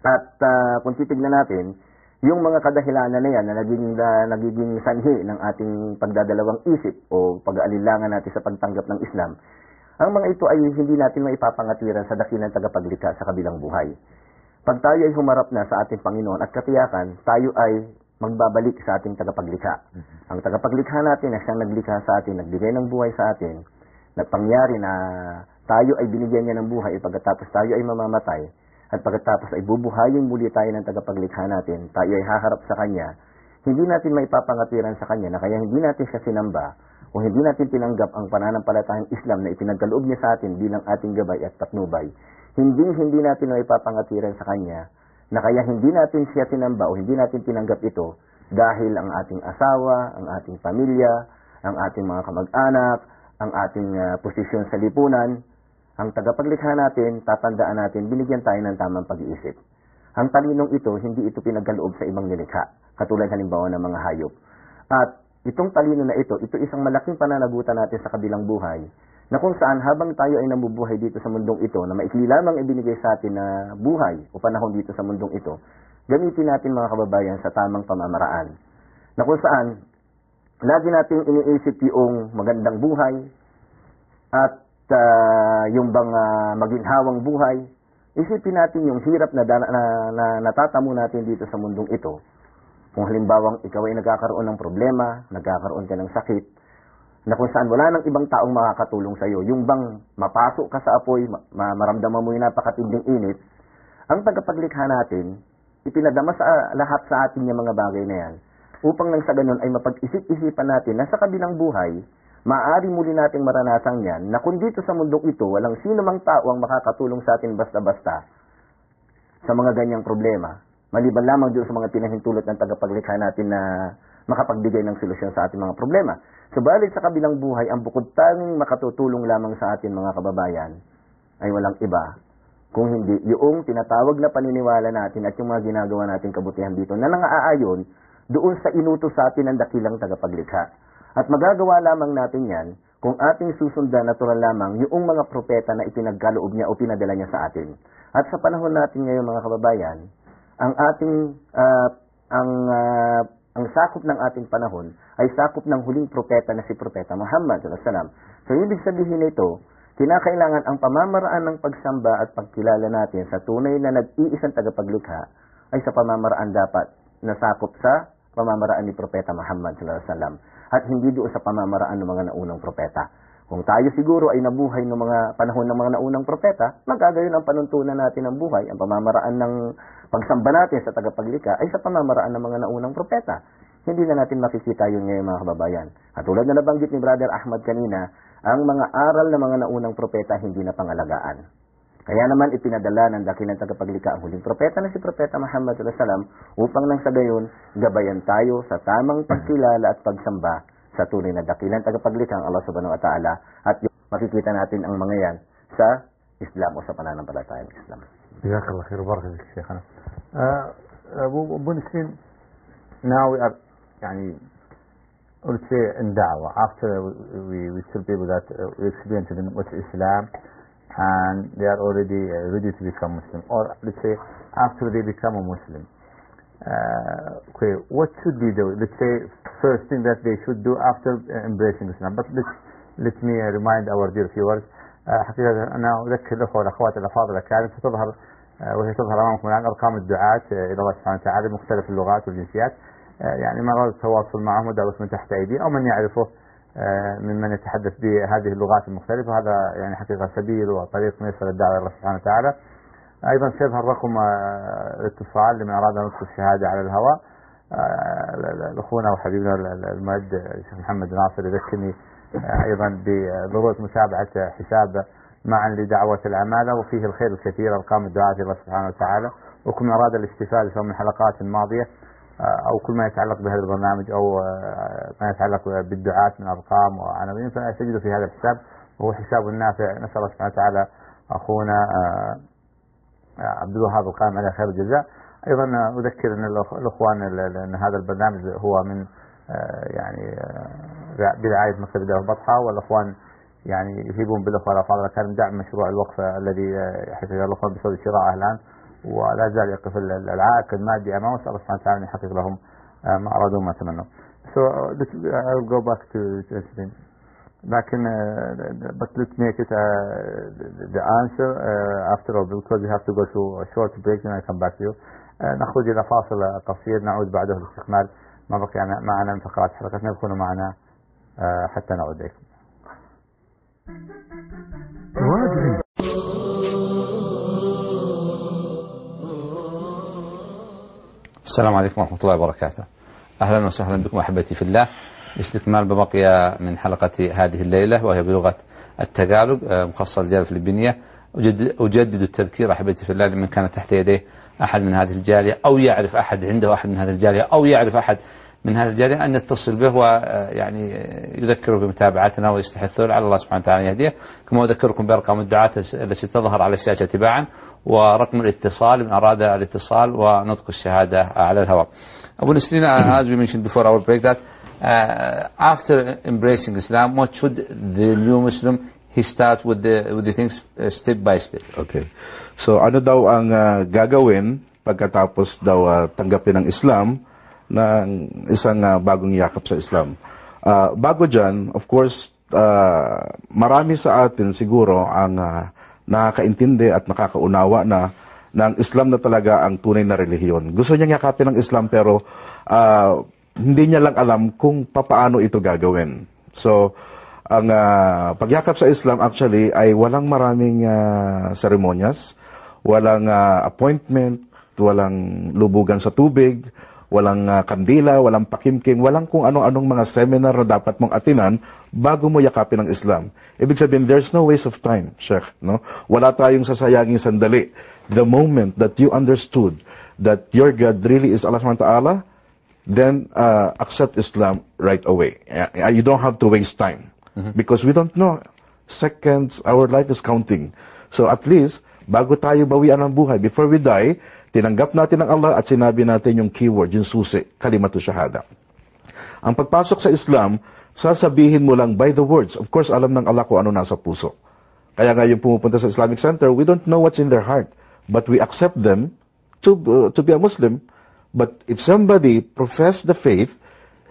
At kung titignan natin, yung mga kadahilanan na yan na nagiging sanhi ng ating pagdadalawang isip o pag-aalinlangan natin sa pagtanggap ng Islam, ang mga ito ay hindi natin maipapangatiran sa dakilang tagapaglikha sa kabilang buhay. Pag tayo ay humarap na sa ating Panginoon at katiyakan, tayo ay magbabalik sa ating tagapaglikha. Ang tagapaglikha natin na siyang naglikha sa atin, nagbigay ng buhay sa atin, nagpangyari na tayo ay binigyan niya ng buhay pagkatapos tayo ay mamamatay, at pagkatapos ay bubuhayin muli tayo ng tagapaglikha natin, tayo ay haharap sa Kanya, hindi natin maipapangatiran sa Kanya na kaya hindi natin siya sinamba o hindi natin tinanggap ang pananampalatayang Islam na ipinagkaloob niya sa atin bilang ating gabay at patnubay. Hindi natin maipapangatiran sa Kanya na kaya hindi natin siya sinamba o hindi natin tinanggap ito dahil ang ating asawa, ang ating pamilya, ang ating mga kamag-anak, ang ating posisyon sa lipunan. Ang tagapaglikha natin, tatandaan natin, binigyan tayo ng tamang pag-iisip. Ang talinong ito, hindi ito pinagkaloob sa ibang nilikha, katulad halimbawa ng mga hayop. At itong talino na ito isang malaking pananagutan natin sa kabilang buhay, na kung saan habang tayo ay namubuhay dito sa mundong ito, na maikli lamang ibinigay sa atin na buhay o panahon dito sa mundong ito, gamitin natin mga kababayan sa tamang pamamaraan. Na kung saan, lagi nating iniisip yung magandang buhay at yung bang maginhawang buhay, isipin natin yung hirap na natatamo natin dito sa mundong ito. Kung halimbawang ikaw ay nagkakaroon ng problema, nagkakaroon ka ng sakit, na kung saan wala nang ibang taong makakatulong sa iyo, yung bang mapasok ka sa apoy, maramdaman mo yung napakatinding init, ang tagapaglikha natin, ipinadama sa lahat sa atin yung mga bagay na yan, upang nang sa ganun ay mapag-isip-isipan natin na sa kabilang buhay, maaari muli nating maranasan yan na kung dito sa mundong ito, walang sino mang tao ang makakatulong sa atin basta-basta sa mga ganyang problema. Maliban lamang doon sa mga pinahintulot ng tagapaglikha natin na makapagbigay ng solusyon sa ating mga problema. Subalit sa kabilang buhay, ang bukod tanging makatutulong lamang sa atin mga kababayan ay walang iba kung hindi yung tinatawag na paniniwala natin at yung mga ginagawa nating kabutihan dito na nangaayon doon sa inutos sa atin ng dakilang tagapaglikha. At magagawa lamang natin yan kung ating susundan natural lamang yung mga propeta na ipinagkaloob niya o pinadala niya sa atin. At sa panahon natin ngayon mga kababayan, ang ating ang sakop ng ating panahon ay sakop ng huling propeta na si Propeta Muhammad sallallahu alaihi wasallam. So ibig sabihin nito, kinakailangan ang pamamaraan ng pagsamba at pagkilala natin sa tunay na nag-iisang tagapaglikha ay sa pamamaraan dapat na sakop sa pamamaraan ni Propeta Muhammad sallallahu alaihi wasallam at hindi doon sa pamamaraan ng mga naunang propeta. Kung tayo siguro ay nabuhay ng mga panahon ng mga naunang propeta, magagayon ang panuntunan natin ng buhay, ang pamamaraan ng pagsamba natin sa tagapaglikha ay sa pamamaraan ng mga naunang propeta. Hindi na natin makikita yun ngayon mga kababayan. At tulad na nabanggit ni Brother Ahmad kanina, ang mga aral ng mga naunang propeta hindi na pangalagaan. Kaya naman ipinadala ng dakilang tagapaglikha ang huling propeta na si Propeta Muhammad sallallahu alaihi wasallam upang nang sa gayon gabayan tayo sa tamang pagkilala at pagsamba sa tunay na dakilang tagapaglikha ang Allah subhanahu wa ta'ala at makikita natin ang mga yan sa Islam o sa pananampalatayang Islam. Jazakallah khair, barakallahu fiik Sheikhana. Abu Nisrin, now we are I would say in da'wah, after we tell people that we experience what's Islam, and they are already ready to become Muslim, or let's say after they become a Muslim. Okay, what should be the, let's say, first thing that they should do after embracing Islam? But let me remind our dear viewers, حقيقة أنا أذكر الأخوة والأخوات الأفاضل الأكارم ستظهر وهي تظهر أمامكم الآن أرقام الدعاة إلى الله سبحانه وتعالى بمختلف اللغات والجنسيات، يعني من أراد التواصل معهم ودعوة من تحت أيديه أو من يعرفه ممن يتحدث بهذه اللغات المختلفة، هذا يعني حقيقة سبيل وطريق ميسر للدعوة إلى الله سبحانه وتعالى. أيضا سيظهر رقم الاتصال لمن أراد أن يطلب الشهادة على الهواء. أخونا وحبيبنا المؤد الشيخ محمد ناصر يذكرني أيضا بضرورة متابعة حساب معا لدعوة العمالة، وفيه الخير الكثير، أرقام الدعاة إلى الله سبحانه وتعالى. وكل من أراد الاستفادة سواء من حلقات ماضية أو كل ما يتعلق بهذا البرنامج أو ما يتعلق بالدعاة من أرقام وعناوين فسجده في هذا الحساب، وهو حساب نافع. نسأل الله سبحانه وتعالى أخونا عبد الوهاب القائم على خير الجزاء. أيضا أذكر أن الأخوان أن هذا البرنامج هو من يعني برعاية مكتب دعوة بطحة، والأخوان يعني يهيبون بالأخوة الأفاضل كان دعم مشروع الوقف الذي حقق الأخوان بسبب شراءه الآن، ولا زال يقف العائق المادي أمامه. نسأل الله سبحانه وتعالى أن يحقق لهم ما أرادوا ما تمنوا. So I'll go back to Justin. But let's make it the answer after all, because we have to go to a short break and I come back to you. نخرج إلى فاصل قصير نعود بعده لاستكمال ما بقي معنا من فقرات حلقتنا. يكونوا معنا حتى نعود إليكم. السلام عليكم ورحمة الله وبركاته. أهلا وسهلا بكم أحبتي في الله لاستكمال ما بقي من حلقة هذه الليلة، وهي بلغة التقالق مخصصة للجالية الفلبينية. أجدد التذكير أحبتي في الله لمن كان تحت يديه أحد من هذه الجالية أو يعرف أحد عنده أحد من هذه الجالية أو يعرف أحد من هذه الجالية أن يتصل به ويعني يذكره بمتابعتنا ويستحثه على الله سبحانه وتعالى يهديه. كما أذكركم بأرقام الدعاة التي تظهر على الشاشة تباعا، ورقم الاتصال من أراد الاتصال ونطق الشهادة على الهواء. Abu Nisreen, as we mentioned before our break, that after embracing Islam, what should the new Muslim he start with the things step by step? Okay. So ano daw ang gagawin pagkatapos daw tanggapin ng Islam ng isang bagong yakap sa Islam? Bago dyan, of course, marami sa atin siguro ang nakakaintindi at nakakaunawa na ng Islam na talaga ang tunay na relihiyon. Gusto niya yakapin ng Islam pero hindi niya lang alam kung papaano ito gagawin. So, ang pagyakap sa Islam actually ay walang maraming seremonyas, walang appointment, walang lubugan sa tubig, walang kandila, walang pakimking, walang kung anong-anong mga seminar na dapat mong atinan bago mo yakapin ang Islam. Ibig sabihin, there's no waste of time, Sheikh. No? Wala tayong sasayanging sandali. The moment that you understood that your God really is Allah subhanahu wa ta'ala, then accept Islam right away. You don't have to waste time. Because we don't know. Seconds, our life is counting. So at least, bago tayo bawian ng buhay, before we die, tinanggap natin ang Allah at sinabi natin yung keyword, yung susi, kalimatu syahada. Ang pagpasok sa Islam, sasabihin mo lang by the words. Of course, alam ng Allah kung ano nasa puso. Kaya nga yung pumupunta sa Islamic Center, we don't know what's in their heart. But we accept them to be a Muslim. But if somebody profess the faith,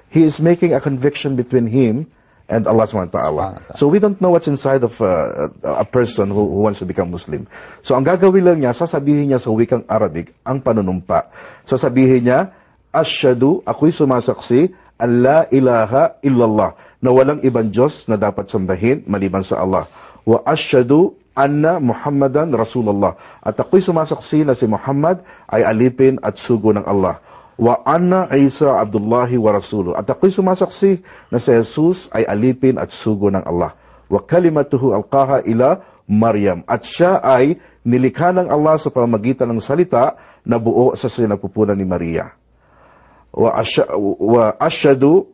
he is making a conviction between him and Allah subhanahu wa ta'ala. So we don't know what's inside of a person who wants to become Muslim. So ang gagawin lang niya, sasabihin niya sa wikang Arabic ang panunumpa. Sasabihin niya, Ashhadu, ako'y sumasaksi, an la ilaha illallah, na walang ibang Diyos na dapat sambahin maliban sa Allah. Wa ashhadu anna Muhammadan Rasulullah. At ako'y sumasaksi na si Muhammad ay alipin at sugo ng Allah. Wa anna Isa Abdullahi wa Rasuluh. At ako'y sumasaksi na si Jesus ay alipin at sugo ng Allah. Wa kalimatuhu alqaha ila Maryam. At siya ay nilikha ng Allah sa pamamagitan ng salita na buo sa sinapupunan ni Maria. Wa ashhadu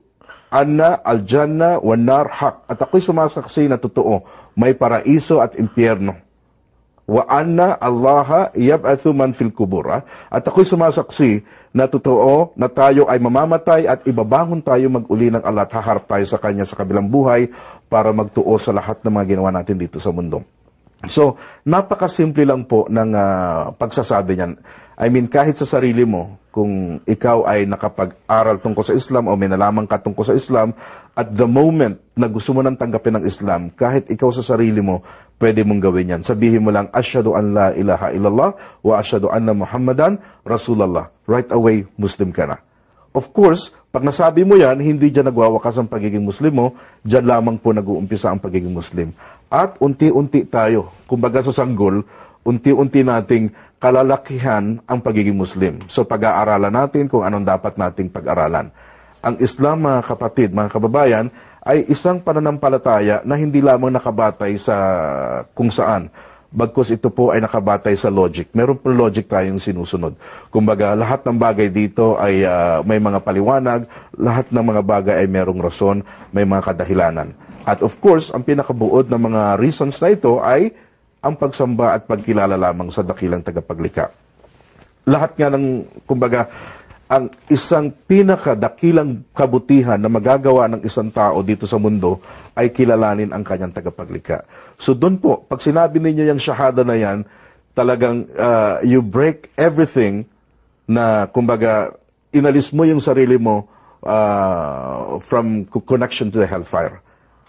anna al-janna wa nar haq. At ako'y sumasaksi na totoo, may paraiso at impyerno. Wa anna Allah yab'athu man fil kubur. At ako'y sumasaksi na totoo na tayo ay mamamatay at ibabangon tayo mag-uli ng Allah at haharap tayo sa Kanya sa kabilang buhay para magtuo sa lahat ng mga ginawa natin dito sa mundo. So, napakasimple lang po ng pagsasabi niyan. I mean, kahit sa sarili mo, kung ikaw ay nakapag-aral tungkol sa Islam o may nalaman ka tungkol sa Islam, at the moment na gusto mo nang tanggapin ng Islam, kahit ikaw sa sarili mo, pwede mong gawin yan. Sabihin mo lang, Asyhadu an la ilaha illallah wa asyhadu anna Muhammadan Rasulullah. Right away, Muslim ka na. Of course, pag nasabi mo yan, hindi dyan nagwawakas ang pagiging Muslim mo, dyan lamang po nag-uumpisa ang pagiging Muslim. At unti-unti tayo, kumbaga sa sanggol, unti-unti nating kalalakihan ang pagiging Muslim. So pag-aaralan natin kung anong dapat nating pag-aralan. Ang Islam, mga kapatid, mga kababayan, ay isang pananampalataya na hindi lamang nakabatay sa kung saan. Bagkus ito po ay nakabatay sa logic. Meron po logic tayong sinusunod. Kumbaga, lahat ng bagay dito ay may mga paliwanag, lahat ng mga bagay ay merong rason, may mga kadahilanan. At of course, ang pinakabuod ng mga reasons na ito ay ang pagsamba at pagkilala lamang sa dakilang tagapaglikha. Lahat nga ng, kumbaga, ang isang pinakadakilang kabutihan na magagawa ng isang tao dito sa mundo ay kilalanin ang kanyang tagapaglikha. So doon po, pag sinabi ninyo yung shahada na yan, talagang you break everything na, kumbaga, inalis mo yung sarili mo from connection to the hellfire.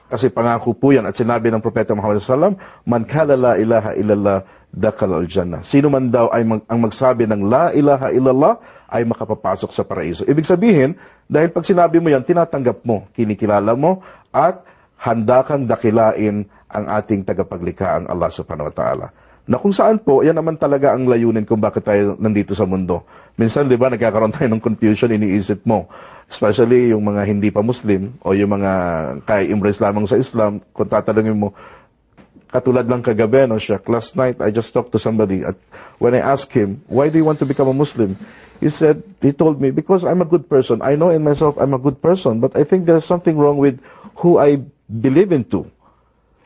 Kasi pangako po yan at sinabi ng Propeta Muhammad SAW, Man kala la ilaha illallah dakhala al-jannah. Sino man daw ay ang magsabi ng la ilaha illallah ay makapapasok sa paraiso. Ibig sabihin, dahil pag sinabi mo yan, tinatanggap mo, kinikilala mo, at handa kang dakilain ang ating tagapaglikha, ang Allah subhanahu wa ta'ala. Na kung saan po, yan naman talaga ang layunin kung bakit tayo nandito sa mundo. Minsan, di ba, nagkakaroon tayo ng confusion, iniisip mo. Especially yung mga hindi pa Muslim o yung mga kaya-embrace lamang sa Islam, kung tatanungin mo, katulad lang kagabi, no, Sheikh, last night, I just talked to somebody, at when I asked him, why do you want to become a Muslim? He told me, because I'm a good person. I know in myself I'm a good person, but I think there's something wrong with who I believe into.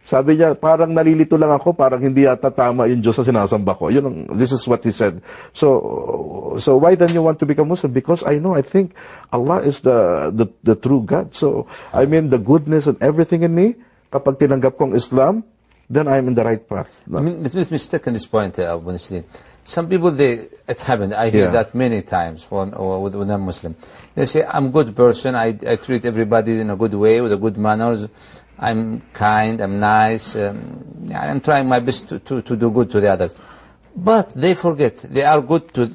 Sabi niya, parang nalilito lang ako, parang hindi yata tama yung Diyos na sinasamba ko. This is what he said. So why then you want to become Muslim? Because I think Allah is the true God. So, I mean, the goodness and everything in me, kapag tinanggap ko ang Islam, then I'm in the right path. No? I mean, let's mistake in this point, Abu Nasrin. Some people, it happened. I hear that many times with non-Muslim. They say, I'm a good person. I treat everybody in a good way, with a good manners. I'm kind, I'm nice, I'm trying my best to do good to the others. But they forget, they are good to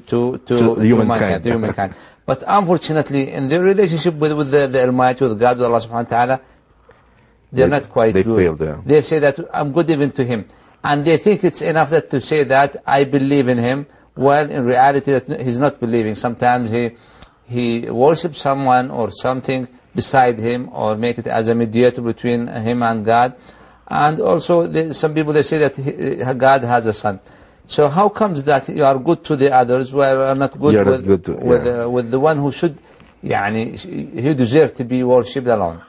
humankind. But unfortunately, in their relationship with the Almighty, with God, with Allah subhanahu wa ta'ala, they're not quite good. Failed, yeah. They say that I'm good even to Him. And they think it's enough that to say that I believe in Him, while in reality he's not believing. Sometimes he worships someone or something beside him, or make it as a mediator between him and God. And also, some people, they say that God has a son. So how comes that you are good to the others, while you are not good with the one who should, he deserves to be worshipped alone?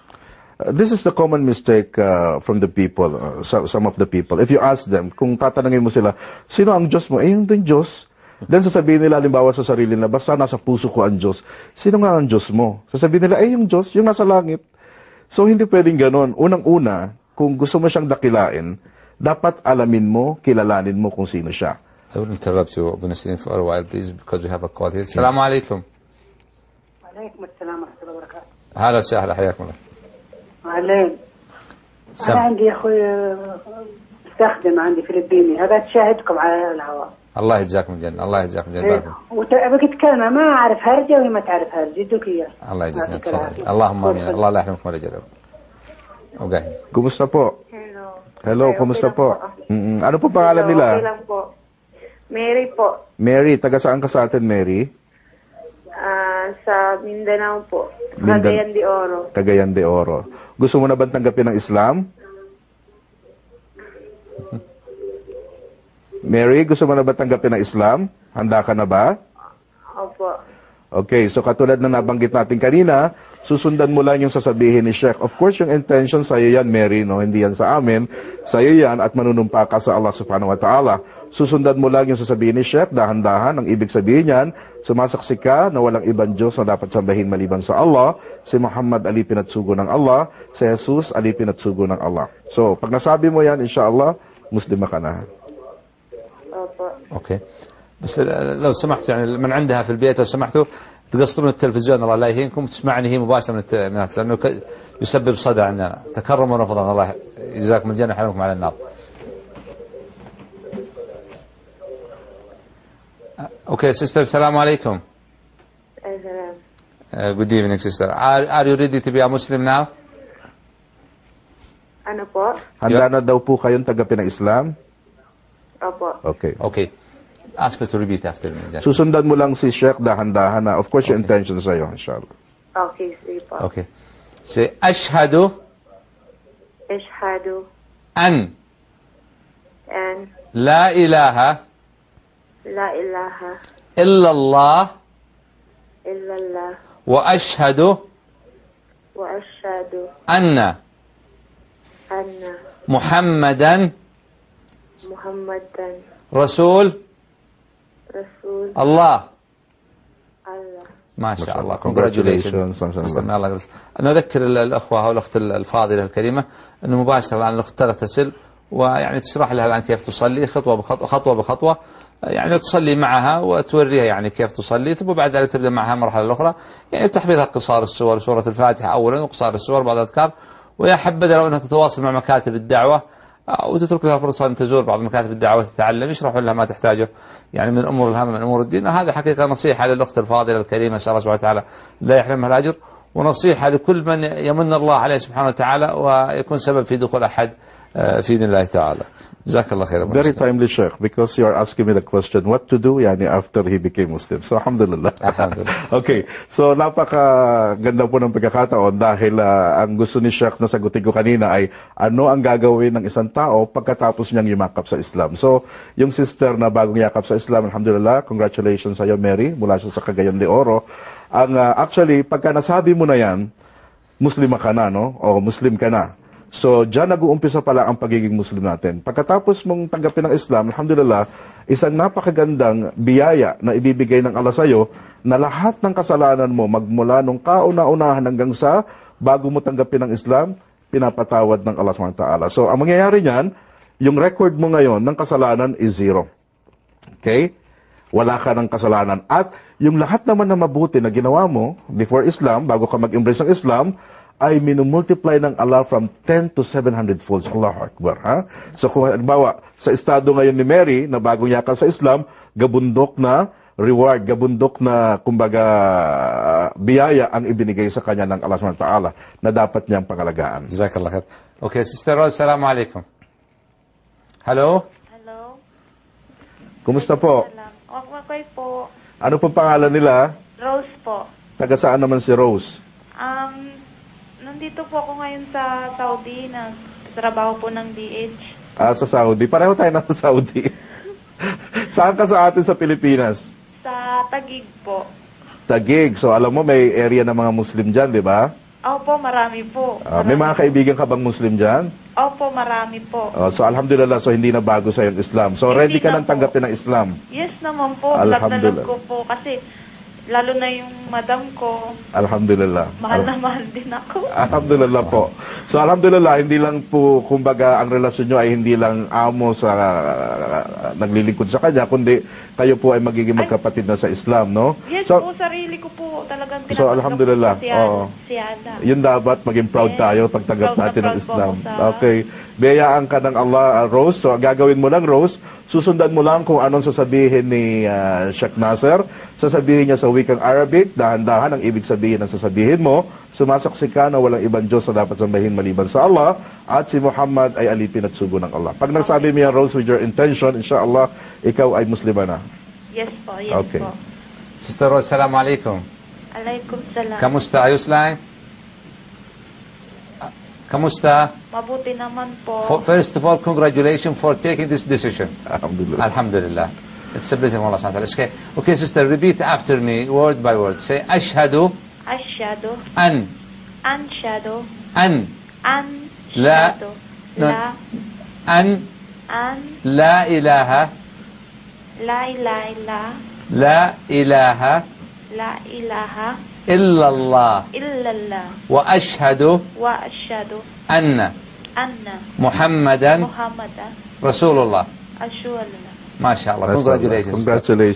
This is the common mistake from the people, some of the people. If you ask them, kung tatanungin mo sila, sino ang Diyos mo? Yung din Diyos. Then sasabihin nila, halimbawa sa sarili nila, basta nasa puso ko ang Diyos. Sino nga ang Diyos mo? Sasabihin nila, yung Diyos, yung nasa langit. So, hindi pwedeng ganon. Unang-una, kung gusto mo siyang dakilain, dapat alamin mo, kilalanin mo kung sino siya. I will interrupt you, Abu Nasrin, for a while, please, because we have a call here. Assalamu alaikum. وعليكم السلام ورحمة الله وبركاته. أهلا وسهلا, حياكم الله. أهلين. أنا عندي أخوي مستخدم عندي فلبيني، هذا تشاهدكم على الهواء. الله يجزاكم الجنة، الله يجزاكم الجنة. وبقيت كلمة ما أعرف هرجة وهي ما تعرف هرجة، يدوك إياه. الله يجزاكم الجنة. اللهم آمين. الله لا يحرمكم رجال. Okay. Kumusta po? Hello, kumusta po? Ano po pangalan nila? Okay lang po. Mary po. Mary, taga saan ka sa atin, Mary? Sa Mindanao po. Cagayan de Oro. Cagayan de Oro. Gusto mo na ba tanggapin ng Islam? Mary, gusto mo na ba tanggapin ng Islam? Handa ka na ba? Opo. Okay, so katulad na nabanggit natin kanina, susundan mo lang yung sasabihin ni Sheikh. Of course, yung intention sa'yo yan, Mary, no? Hindi yan sa amin. Sa'yo yan at manunumpa ka sa Allah subhanahu wa ta'ala. Susundan mo lang yung sasabihin ni Sheikh, dahan-dahan. Ang ibig sabihin yan, sumasaksi ka na walang ibang Diyos na dapat sambahin maliban sa Allah. Si Muhammad alipin at sugo ng Allah. Si Jesus alipin at sugo ng Allah. So, pag nasabi mo yan, insyaAllah, Muslima ka na. Opo. اوكي. بس لو سمحت يعني من عندها في البيت لو سمحتوا تقصرون التلفزيون الله لا يهينكم تسمعني هي مباشره من الناس لانه يسبب صدى عندنا. تكرموا ونفضا الله يجزاكم الجنه ويحرمكم على النار. Okay, sister, assalamu alaikum. Good evening, sister. Are you ready to be a Muslim now? Ano po? Handa na daw po kayong tagapin ng Islam? Opo. Okay. Okay. Ask her to repeat after me. Susundan mo lang si Sheikh, dahan-dahan na. Of course, yung intention sa'yo, inshallah. Okay, sige po. Okay. Say, Ashhadu Ashhadu an an la ilaha la ilaha illallah illallah wa ashhadu wa ashhadu anna anna Muhammadan Muhammadan Rasul Rasul Allah. Allah. ما شاء الله. Congratulations. الله نذكر الأخوة والأخت الفاضلة الكريمة أنه مباشرة الآن الأخت تغتسل ويعني تشرح لها الآن كيف تصلي خطوة بخطوة خطوة بخطوة يعني تصلي معها وتوريها يعني كيف تصلي ثم بعد ذلك تبدأ معها المرحلة الأخرى يعني تحفظها قصار السور سورة الفاتحة أولا وقصار السور بعض الأذكار ويا حبذا لو أنها تتواصل مع مكاتب الدعوة وتترك لها فرصة أن تزور بعض مكاتب الدعوة تتعلم يشرحوا لها ما تحتاجه يعني من الأمور الهامة من أمور الدين. هذا حقيقة نصيحة للأخت الفاضلة الكريمة أسأل الله سبحانه وتعالى لا يحرمها الأجر ونصيحة لكل من يمن الله عليه سبحانه وتعالى ويكون سبب في دخول أحد في دين الله تعالى. جزاك الله خيرا. Very timely, Sheikh, because you are asking me the question, what to do yani after he became Muslim. So, alhamdulillah. Alhamdulillah. Okay. So, napaka-ganda po ng pagkakataon dahil ang gusto ni Sheikh na sagutin ko kanina ay ano ang gagawin ng isang tao pagkatapos niyang yumakap sa Islam. So, yung sister na bagong yakap sa Islam, alhamdulillah, congratulations sa iyo, Mary, mula siya sa Cagayan de Oro. Actually, pagka nasabi mo na yan, Muslima ka na, no? O Muslim ka na. So, dyan nag-uumpisa pala ang pagiging Muslim natin. Pagkatapos mong tanggapin ng Islam, alhamdulillah, isang napakagandang biyaya na ibibigay ng Allah sa'yo na lahat ng kasalanan mo magmula nung kauna-unahan hanggang sa bago mo tanggapin ng Islam, pinapatawad ng Allah SWT. So, ang mangyayari niyan, yung record mo ngayon ng kasalanan is 0. Okay? Wala ka ng kasalanan. At yung lahat naman na mabuti na ginawa mo before Islam, bago ka mag-embrace ng Islam, ay minumultiply ng Allah from 10 to 700 folds. Allahu Akbar. Ha? So kung halimbawa, sa estado ngayon ni Mary, na bagong yakap sa Islam, gabundok na reward, gabundok na, kumbaga, biyaya ang ibinigay sa kanya ng Allah SWT na dapat niyang pangalagaan. Jazakallah khair. Okay, Sister Rose, assalamu alaikum. Hello? Hello. Kumusta po? Okay po. Ano pong pangalan nila? Rose po. Taga saan naman si Rose? Nandito po ako ngayon sa Saudi, nagtrabaho po ng DH. Sa Saudi. Pareho tayo nasa Saudi. Saan ka sa atin sa Pilipinas? Sa Taguig po. Taguig. So alam mo may area ng mga Muslim dyan, di ba? Opo, marami po. May mga kaibigan ka bang Muslim dyan? Opo, marami po. So alhamdulillah, so hindi na bago sa yung Islam. So ready ka nang tanggapin ng Islam? Yes naman po. Alhamdulillah. Ko po kasi lalo na yung madam ko. Alhamdulillah. Mahal na mahal din ako. Alhamdulillah po. So alhamdulillah, hindi lang po, kumbaga, ang relasyon nyo ay hindi lang amo sa naglilingkod sa kanya, kundi kayo po ay magiging magkapatid na sa Islam, no? Yes so, po, sarili ko po talagang so alhamdulillah. Si Ada. Yun dapat, maging proud tayo pag tanggap natin ng Islam. Okay. Biyayaan ka ng Allah, Rose. So gagawin mo lang, Rose, susundan mo lang kung anong sasabihin ni Sheikh Nasser. Sasabihin niya sa wikang Arabic, dahan-dahan ang ibig sabihin ng sasabihin mo. Sumasaksi ka na walang ibang Diyos na dapat sambahin maliban sa Allah, at si Muhammad ay alipin at sugo ng Allah. Pag nagsabi mo yan, Rose, with your intention, inshallah, ikaw ay Muslima na. Yes po, yes Okay. po. Sister Rose, assalamu alaikum. Alaikum salam. Kamusta? Ayos lang? Kamusta? Mabuti naman po. First of all, congratulations for taking this decision. Alhamdulillah. Alhamdulillah. It's a blessing from Allah subhanahu wa ta'ala. Okay, sister, repeat after me, word by word. Say, Ashhadu Ashhadu an Anshadu an La- Anshadu no. La an An la ilaha La ilaha la ilaha La ilaha illallah illallah wa ashhadu wa ashhadu anna محمدا رسول الله. ما شاء الله. Congratulations.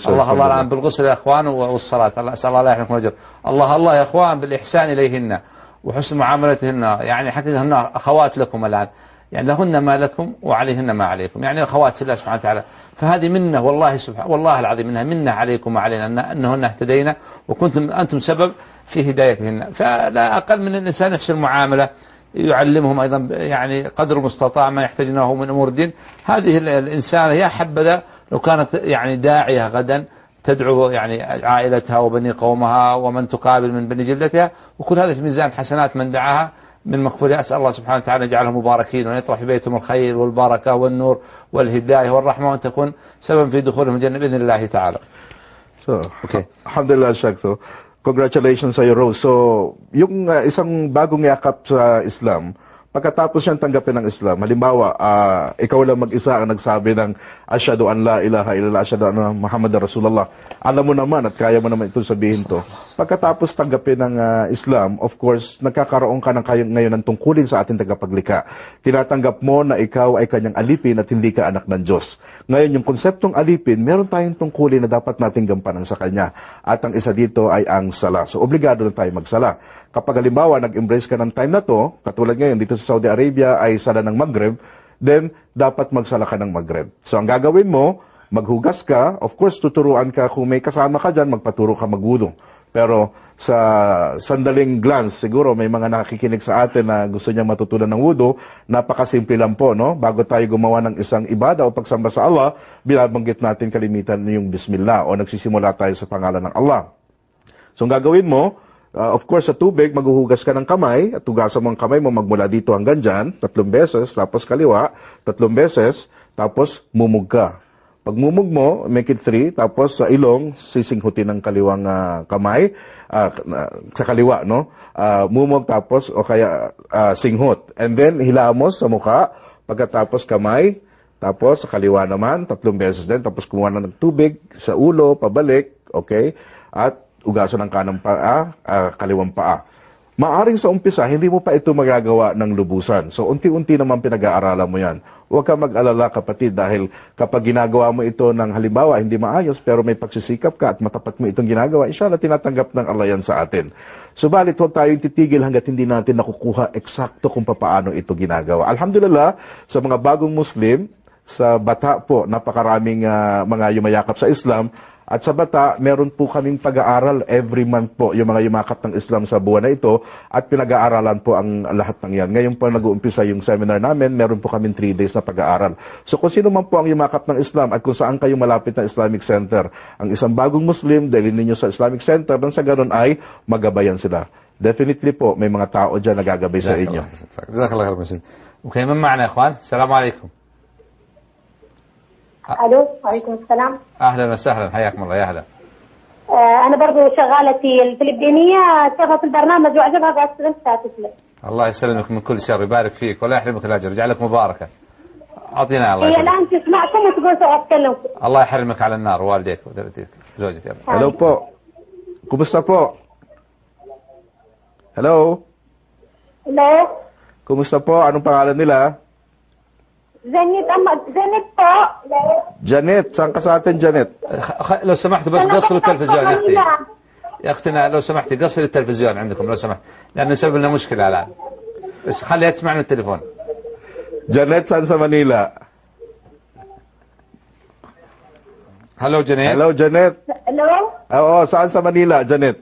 الله الآن بالغسل يا أخوان والصلاة. الله أسأل الله يحفظكم الأجر. الله يا أخوان بالإحسان إليهن وحسن معاملتهن، يعني حقيقة هن أخوات لكم الآن، يعني لهن ما لكم وعليهن ما عليكم، يعني أخوات في الله سبحانه وتعالى. فهذه منة والله العظيم منها منة عليكم وعلينا أنهن اهتدينا وكنتم أنتم سبب في هدايتهن. فلا أقل من الإنسان يحسن المعاملة، يعلمهم أيضا يعني قدر المستطاع ما يحتاجونه من أمور الدين. هذه الإنسانة يا حبذا لو كانت يعني داعية غدا تدعو يعني عائلتها وبني قومها ومن تقابل من بني جلدتها، وكل هذا في ميزان حسنات من دعاها من مغفرة. أسأل الله سبحانه وتعالى يجعلهم مباركين وأن يطرح في بيتهم الخير والبركة والنور والهداية والرحمة، وأن تكون سبب في دخولهم الجنة بإذن الله تعالى. Okay. Alhamdulillah, Sheikh. So, congratulations sa iyo, Rose. So, yung isang bagong yakap sa Islam, pagkatapos siyang tanggapin ng Islam, halimbawa, ikaw lang mag-isa ang nagsabi ng Asyhadu an la ilaha illallah, Asyhadu anna Muhammadar Rasulullah. Alam mo naman at kaya mo naman ito sabihin to. Pagkatapos tanggapin ng Islam, of course, nagkakaroon ka ng ngayon ng tungkulin sa ating tagapaglikha. Tinatanggap mo na ikaw ay kanyang alipin at hindi ka anak ng Diyos. Ngayon, yung konseptong alipin, meron tayong tungkulin na dapat nating gampanan sa kanya. At ang isa dito ay ang sala. So, obligado na tayo magsala. Kapag halimbawa, nag-embrace ka ng time na to, katulad ngayon dito sa Saudi Arabia ay sala ng Maghrib, then dapat magsala ka ng Maghrib. So, ang gagawin mo, maghugas ka, of course, tuturuan ka kung may kasama ka dyan, magpaturo ka magwudu. Pero sa sandaling glance, siguro may mga nakikinig sa atin na gusto niyang matutunan ng wudu, napakasimple lang po, no? Bago tayo gumawa ng isang ibada o pagsamba sa Allah, binabanggit natin kalimitan yung Bismillah o nagsisimula tayo sa pangalan ng Allah. So, ang gagawin mo, of course, sa tubig, maghuhugas ka ng kamay, at hugasan mo ang kamay mo magmula dito hanggang dyan, 3 beses, tapos kaliwa, 3 beses, tapos mumug ka. Pag mumug mo, make it 3, tapos sa ilong, sisinghutin ng kaliwang kamay, sa kaliwa, no? Mumug tapos, o kaya singhot. And then, hilamos sa mukha, pagkatapos kamay, tapos sa kaliwa naman, 3 beses din, tapos kumuha ng tubig sa ulo, pabalik, okay? At ugasan ng kanang paa, kaliwang paa. Maaring sa umpisa, hindi mo pa ito magagawa ng lubusan. So, unti-unti naman pinag-aaralan mo yan. Huwag ka mag-alala, kapatid, dahil kapag ginagawa mo ito ng halimbawa, hindi maayos, pero may pagsisikap ka at matapat mo itong ginagawa, inshallah, tinatanggap ng Allah yan sa atin. Subalit, huwag tayong titigil hanggat hindi natin nakukuha eksakto kung paano ito ginagawa. Alhamdulillah, sa mga bagong Muslim, sa bata po, napakaraming mga yumayakap sa Islam. At sa bata, meron po kaming pag-aaral every month po, yung mga yumakap ng Islam sa buwan na ito, at pinag-aaralan po ang lahat ng yan. Ngayon po nag-uumpisa yung seminar namin, meron po kaming 3 days na pag-aaral. So kung sino man po ang yumakap ng Islam at kung saan kayo malapit na Islamic Center, ang isang bagong Muslim, dalhin ninyo sa Islamic Center, nang sa ganun ay magabayan sila. Definitely po, may mga tao dyan na gagabay sa inyo. Jazakallah khair. Okay, man ma'ana, ikhwan. Assalamu alaikum. الو وعليكم السلام. اهلا وسهلا، حياكم الله. يا اهلا. انا برضو شغاله في الفلبينيه، شغلت البرنامج وعجبها بس تسلم. الله يسلمك من كل شر، يبارك فيك ولا يحرمك الاجر، يجعلك مباركه. اعطينا الله هي يسلمك. الان تسمعكم وتقول اتكلم. الله يحرمك على النار والديك ووالديك زوجك. يلا. Hello po. Kumusta po? Hello? Hello? Kumusta po? Anong pangalan nila? زينب po. Janet, saan ka sa atin, Janet? لو سمحت بس قصر التلفزيون يا اختي. يا اختنا لو سمحتي قصر التلفزيون عندكم لو سمحت، لانه يسبب لنا مشكله الان. بس خليها تسمعنا التليفون. Janet, saan sa Manila? هلو جنيد. Hello, Janet. Hello? Oo, saan sa Manila, Janet?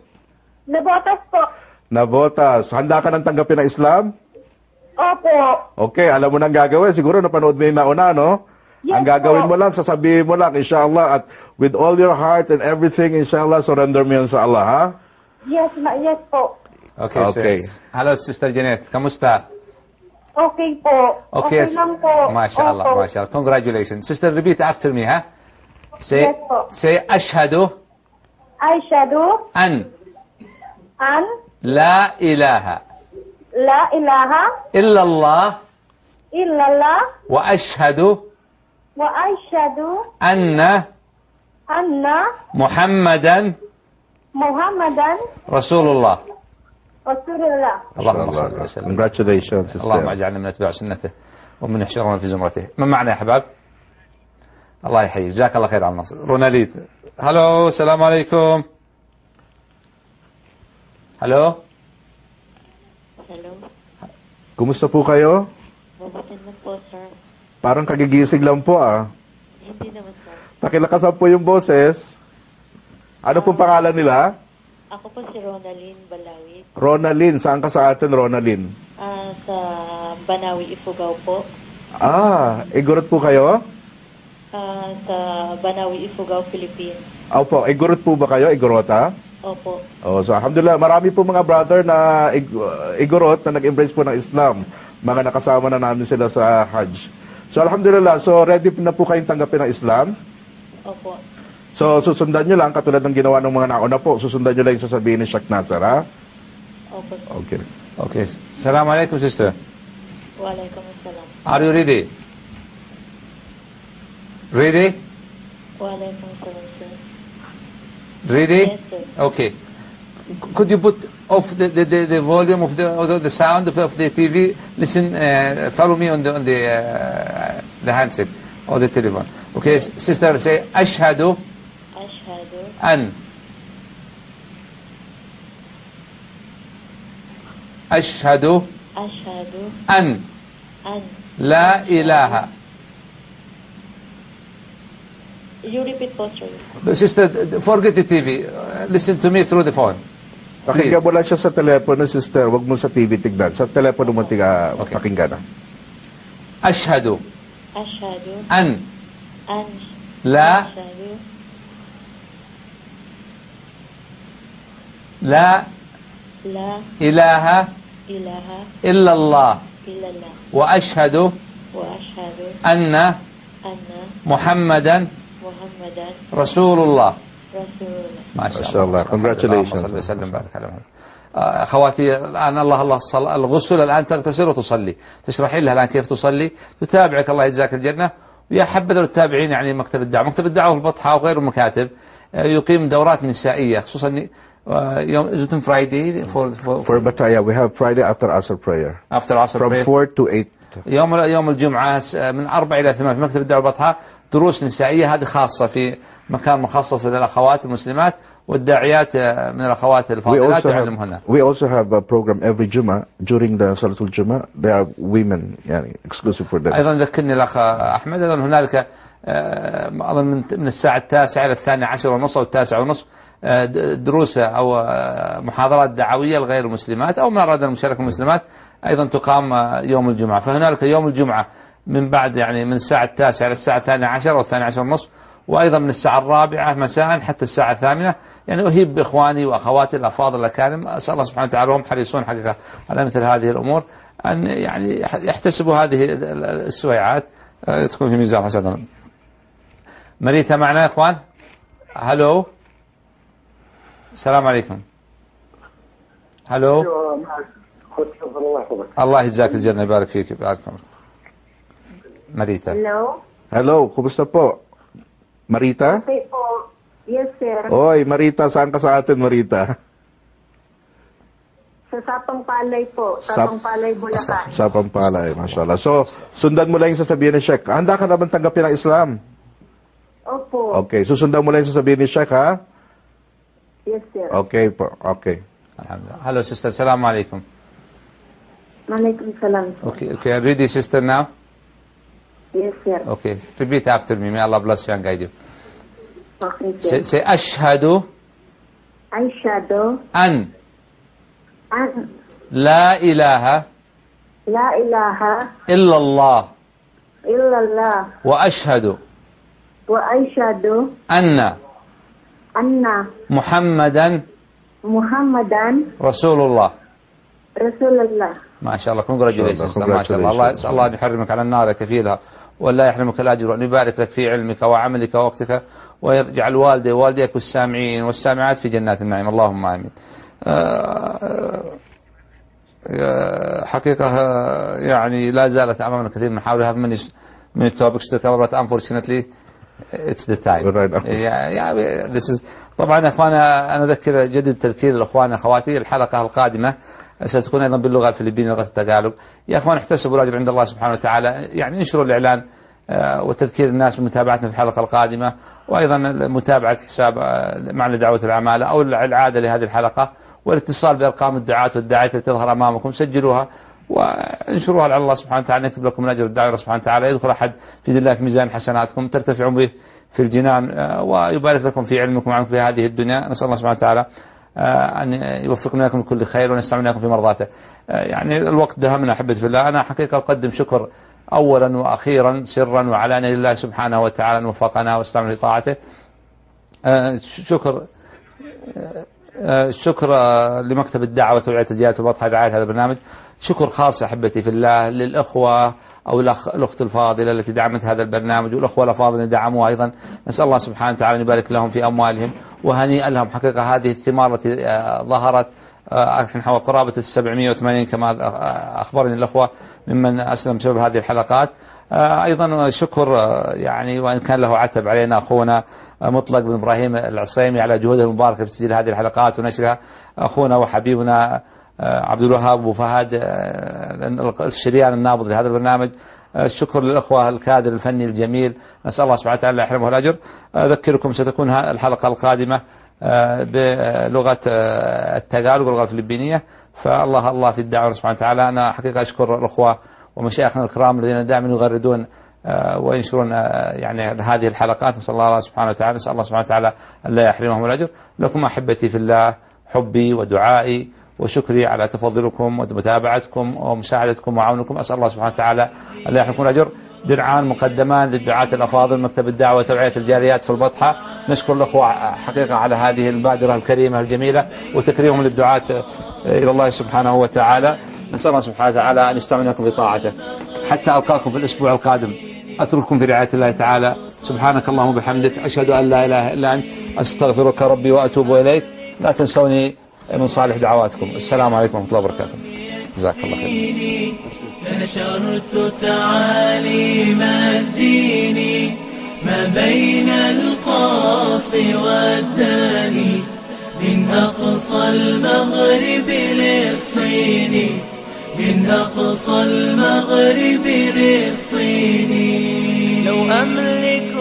Nabotas po. Navotas. Handa ka ng tanggapin ng Islam? Opo. Okay, alam mo nang gagawin. Siguro napanood mo yung nauna, no? Yes, Ang gagawin po. mo lang, sasabihin mo lang, inshallah, at with all your heart and everything, inshallah, surrender mo yan sa Allah, ha? Yes po. Okay. هلو سيستر جنيد، كم está؟ Okay po. Okay lang po. ما شاء الله Opo. ما شاء الله. Congratulations. Sister, repeat after me, ها? Yes po. Say أشهد Aishadu أن an لا إله la ilaha إلا الله illallah وأشهد wa aishadu أن anna محمدا Muhammadan رسول الله. رسول الله. اللهم صل وسلم. Congratulations, sister. اللهم اجعلنا من اتباع سنته ومن يحشرنا في زمرته. من معنا يا حباب؟ الله يحييك، جزاك الله خير على النصر. روناليد. هلو، السلام عليكم. هلو. Hello. Kumusta po kayo? Mabuti na po, sir. Parang kagigising lang po ah. Hindi naman, sir. Pakilakasan po yung boses. Ano pong pangalan nila? Ako po si Ronalyn Balawi. Ronalyn. Saan ka sa atin, Ronalyn? Sa Banawi, Ifugao po. Igorot po kayo? Sa Banawi, Ifugao, Philippines. Opo, igorot po ba kayo? Igorota? Opo. So alhamdulillah, marami po mga brother na igorot na nag-embrace po ng Islam. Mga nakasama na namin sila sa Hajj. So alhamdulillah, so ready na po kayong tanggapin ng Islam? Opo. So susundan nyo lang, katulad ng ginawa ng mga nauna po, susundan nyo lang yung sasabihin ni Sheikh Nasser, ha? Opo. Okay. Okay. Assalamu alaikum, sister. Walaikum assalam. Are you ready? Ready? Walaikum assalam, sir. Ready? Yes, sir. Okay. Could you put off the volume of the sound of the TV? Listen, follow me on the handset or the telephone. Okay, sister, say ashhadu Ashhadu an ashhadu an an la ilaha. You repeat po, sir. Sister, forget the TV. Listen to me through the phone. Pakinggan mo lang siya sa telepono, sister. Huwag mo sa TV tignan. Sa telepono mo Okay. pakinggan. Ashhadu Ashhadu an an la Ashhadu la la ilaha ilaha illa Allah illallah wa ashhadu wa ashhadu anna anna Muhammadan Muhammadan Rasulullah. Rasulullah. ما شاء الله. Congratulations. اللهم صل وسلم وبارك على محمد. أخواتي الآن الغسل الآن تغتسل وتصلي، تشرحين لها الآن كيف تصلي، تتابعك الله يجزاك الجنة. ويا حبذا التابعين يعني مكتب الدعوة، مكتب الدعوة في البطحة وغير المكاتب يقيم دورات نسائية خصوصا يوم إزوتن فرايدي For Bataya, we have Friday after Asr prayer. after Asr From prayer. 4 to 8. يوم الجمعة من 4 إلى 8 في مكتب الدعوة البطحة دروس نسائية، هذه خاصة في مكان مخصص للأخوات المسلمات والداعيات من الأخوات الفاضلات يعلم هنا. We also have a program every Jummah during the Salatul Jummah. There are women, يعني exclusive for them. أيضا ذكرني الأخ أحمد، أيضا هنالك أظن من الساعة 9 إلى 12:30 أو 9:30 دروس أو محاضرات دعوية لغير المسلمات أو من أراد المشاركة المسلمات أيضا تقام يوم الجمعة. فهنالك يوم الجمعة من بعد يعني من الساعة 9 إلى الساعة 12 أو 12:30، وأيضا من الساعة 4 مساء حتى الساعة 8. يعني أهيب بإخواني وأخواتي الأفاضل الأكارم، أسأل الله سبحانه وتعالى هم حريصون حقيقة على مثل هذه الأمور أن يعني يحتسبوا هذه السويعات تكون في ميزان حسناتهم. مريتا معنا يا إخوان؟ هلو، السلام عليكم. هلو، الله يجزاك الجنة يبارك فيك يبارك فيك. Marita. Hello, kumusta po? Marita? Okay po. Yes, sir. Oy, Marita, saan ka sa atin, Marita? Sa Sapang Palay po. Sapang Palay, Bulacan. Sa Pampalay, mashallah. So, sundan mo lang yung sasabihin ni Sheikh. Handa ka naman tanggapin ang Islam? Opo. Okay, susundan mo lang yung sasabihin ni Sheikh, ha? Yes, sir. Okay po, okay. Alhamdulillah. Hello, sister. Assalamu alaikum. Malaikum salam. Okay, ready, sister, now? Yes, sir. Okay, repeat after me. May Allah bless you and guide you. Okay, sir. Say ashhadu Ashhadu an an la ilaha la ilaha illallah illallah wa ashhadu wa ashhadu anna Muhammadan Rasulullah. Rasulullah. ما شاء الله. congratulations. ما شاء الله. الله يسأل الله أن يحرمك على النار كفيلها ولا يحرمك الأجر، وأن يبارك لك في علمك وعملك ووقتك، ويجعل والدي ووالديك والسامعين والسامعات في جنات النعيم. اللهم آمين. حقيقة يعني لا زالت أمامنا كثير من محاولة. have many topics to cover, but unfortunately it's the time. Right. This is طبعا أخوانا، أنا أذكر جدد تذكير الأخوان أخواتي الحلقة القادمة ستكون أيضا باللغة الفلبينية لغة التقالب. يا أخوان احتسبوا الأجر عند الله سبحانه وتعالى، يعني انشروا الإعلان وتذكير الناس بمتابعتنا في الحلقة القادمة، وأيضا متابعة حساب معنى دعوة العمالة أو العادة لهذه الحلقة، والاتصال بأرقام الدعاة والداعية التي تظهر أمامكم، سجلوها وانشروها لعل الله سبحانه وتعالى يكتب لكم من أجر الدعوة سبحانه وتعالى، يدخل أحد في الله في ميزان حسناتكم ترتفعون به في الجنان، ويبارك لكم في علمكم وعملكم في هذه الدنيا. نسأل الله سبحانه وتعالى أن يوفقنا لكم لكل خير ونستعملنا لكم في مرضاته. يعني الوقت دهمنا أحبتي في الله. أنا حقيقة أقدم شكر أولا وأخيرا سرا وعلانيا لله سبحانه وتعالى أن وفقنا واستعمل في طاعته. شكر لمكتب الدعوة وتوعية الجهات الواضحة رعاية هذا البرنامج. شكر خاص أحبتي في الله للأخوة أو الأخت الفاضلة التي دعمت هذا البرنامج، والأخوة الأفاضل اللي دعموه أيضا. نسأل الله سبحانه وتعالى أن يبارك لهم في أموالهم، وهنيئا لهم حقيقة هذه الثمار التي ظهرت نحو قرابة 780 كما أخبرني الأخوة ممن أسلم بسبب هذه الحلقات. أيضا شكر يعني وإن كان له عتب علينا أخونا مطلق بن إبراهيم العصيمي على جهوده المباركة في تسجيل هذه الحلقات ونشرها، أخونا وحبيبنا عبد الوهاب أبو فهد الشريان النابض لهذا البرنامج. الشكر للأخوة الكادر الفني الجميل، نسأل الله سبحانه وتعالى يحرمه الأجر. أذكركم ستكون الحلقة القادمة بلغة التقالب واللغة الفلبينية، فالله في الدعوة سبحانه وتعالى. أنا حقيقة أشكر الأخوة ومشايخنا الكرام الذين دائما يغردون وينشرون يعني هذه الحلقات. نسأل الله سبحانه وتعالى أن لا يحرمهم الأجر. لكم أحبتي في الله حبي ودعائي وشكري على تفضلكم ومتابعتكم ومساعدتكم وعونكم. أسأل الله سبحانه وتعالى أن لا يحرمكم الأجر. درعان مقدمان للدعاة الأفاضل مكتب الدعوة وتوعية الجاليات في البطحة. نشكر الأخوة حقيقة على هذه البادرة الكريمة الجميلة وتكريمهم للدعاة إلى الله سبحانه وتعالى. نسأل الله سبحانه وتعالى أن يستعملكم في طاعته. حتى ألقاكم في الأسبوع القادم أترككم في رعاية الله تعالى. سبحانك اللهم وبحمدك أشهد أن لا إله إلا أنت أستغفرك ربي وأتوب إليك. لا تنسوني من صالح دعواتكم. السلام عليكم ورحمة الله وبركاته. جزاك الله خير. نشرت تعاليم الدين ما بين القاص والداني من أقصى المغرب للصين من أقصى المغرب للصين. لو أملك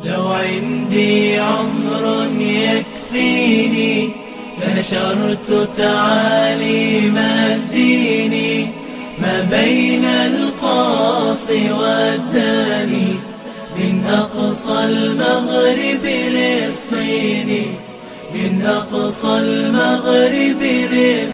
لو عندي عمر يكفيني لنشرت تعاليم الدين ما بين القاص والداني من أقصى المغرب للصين من أقصى المغرب للصين.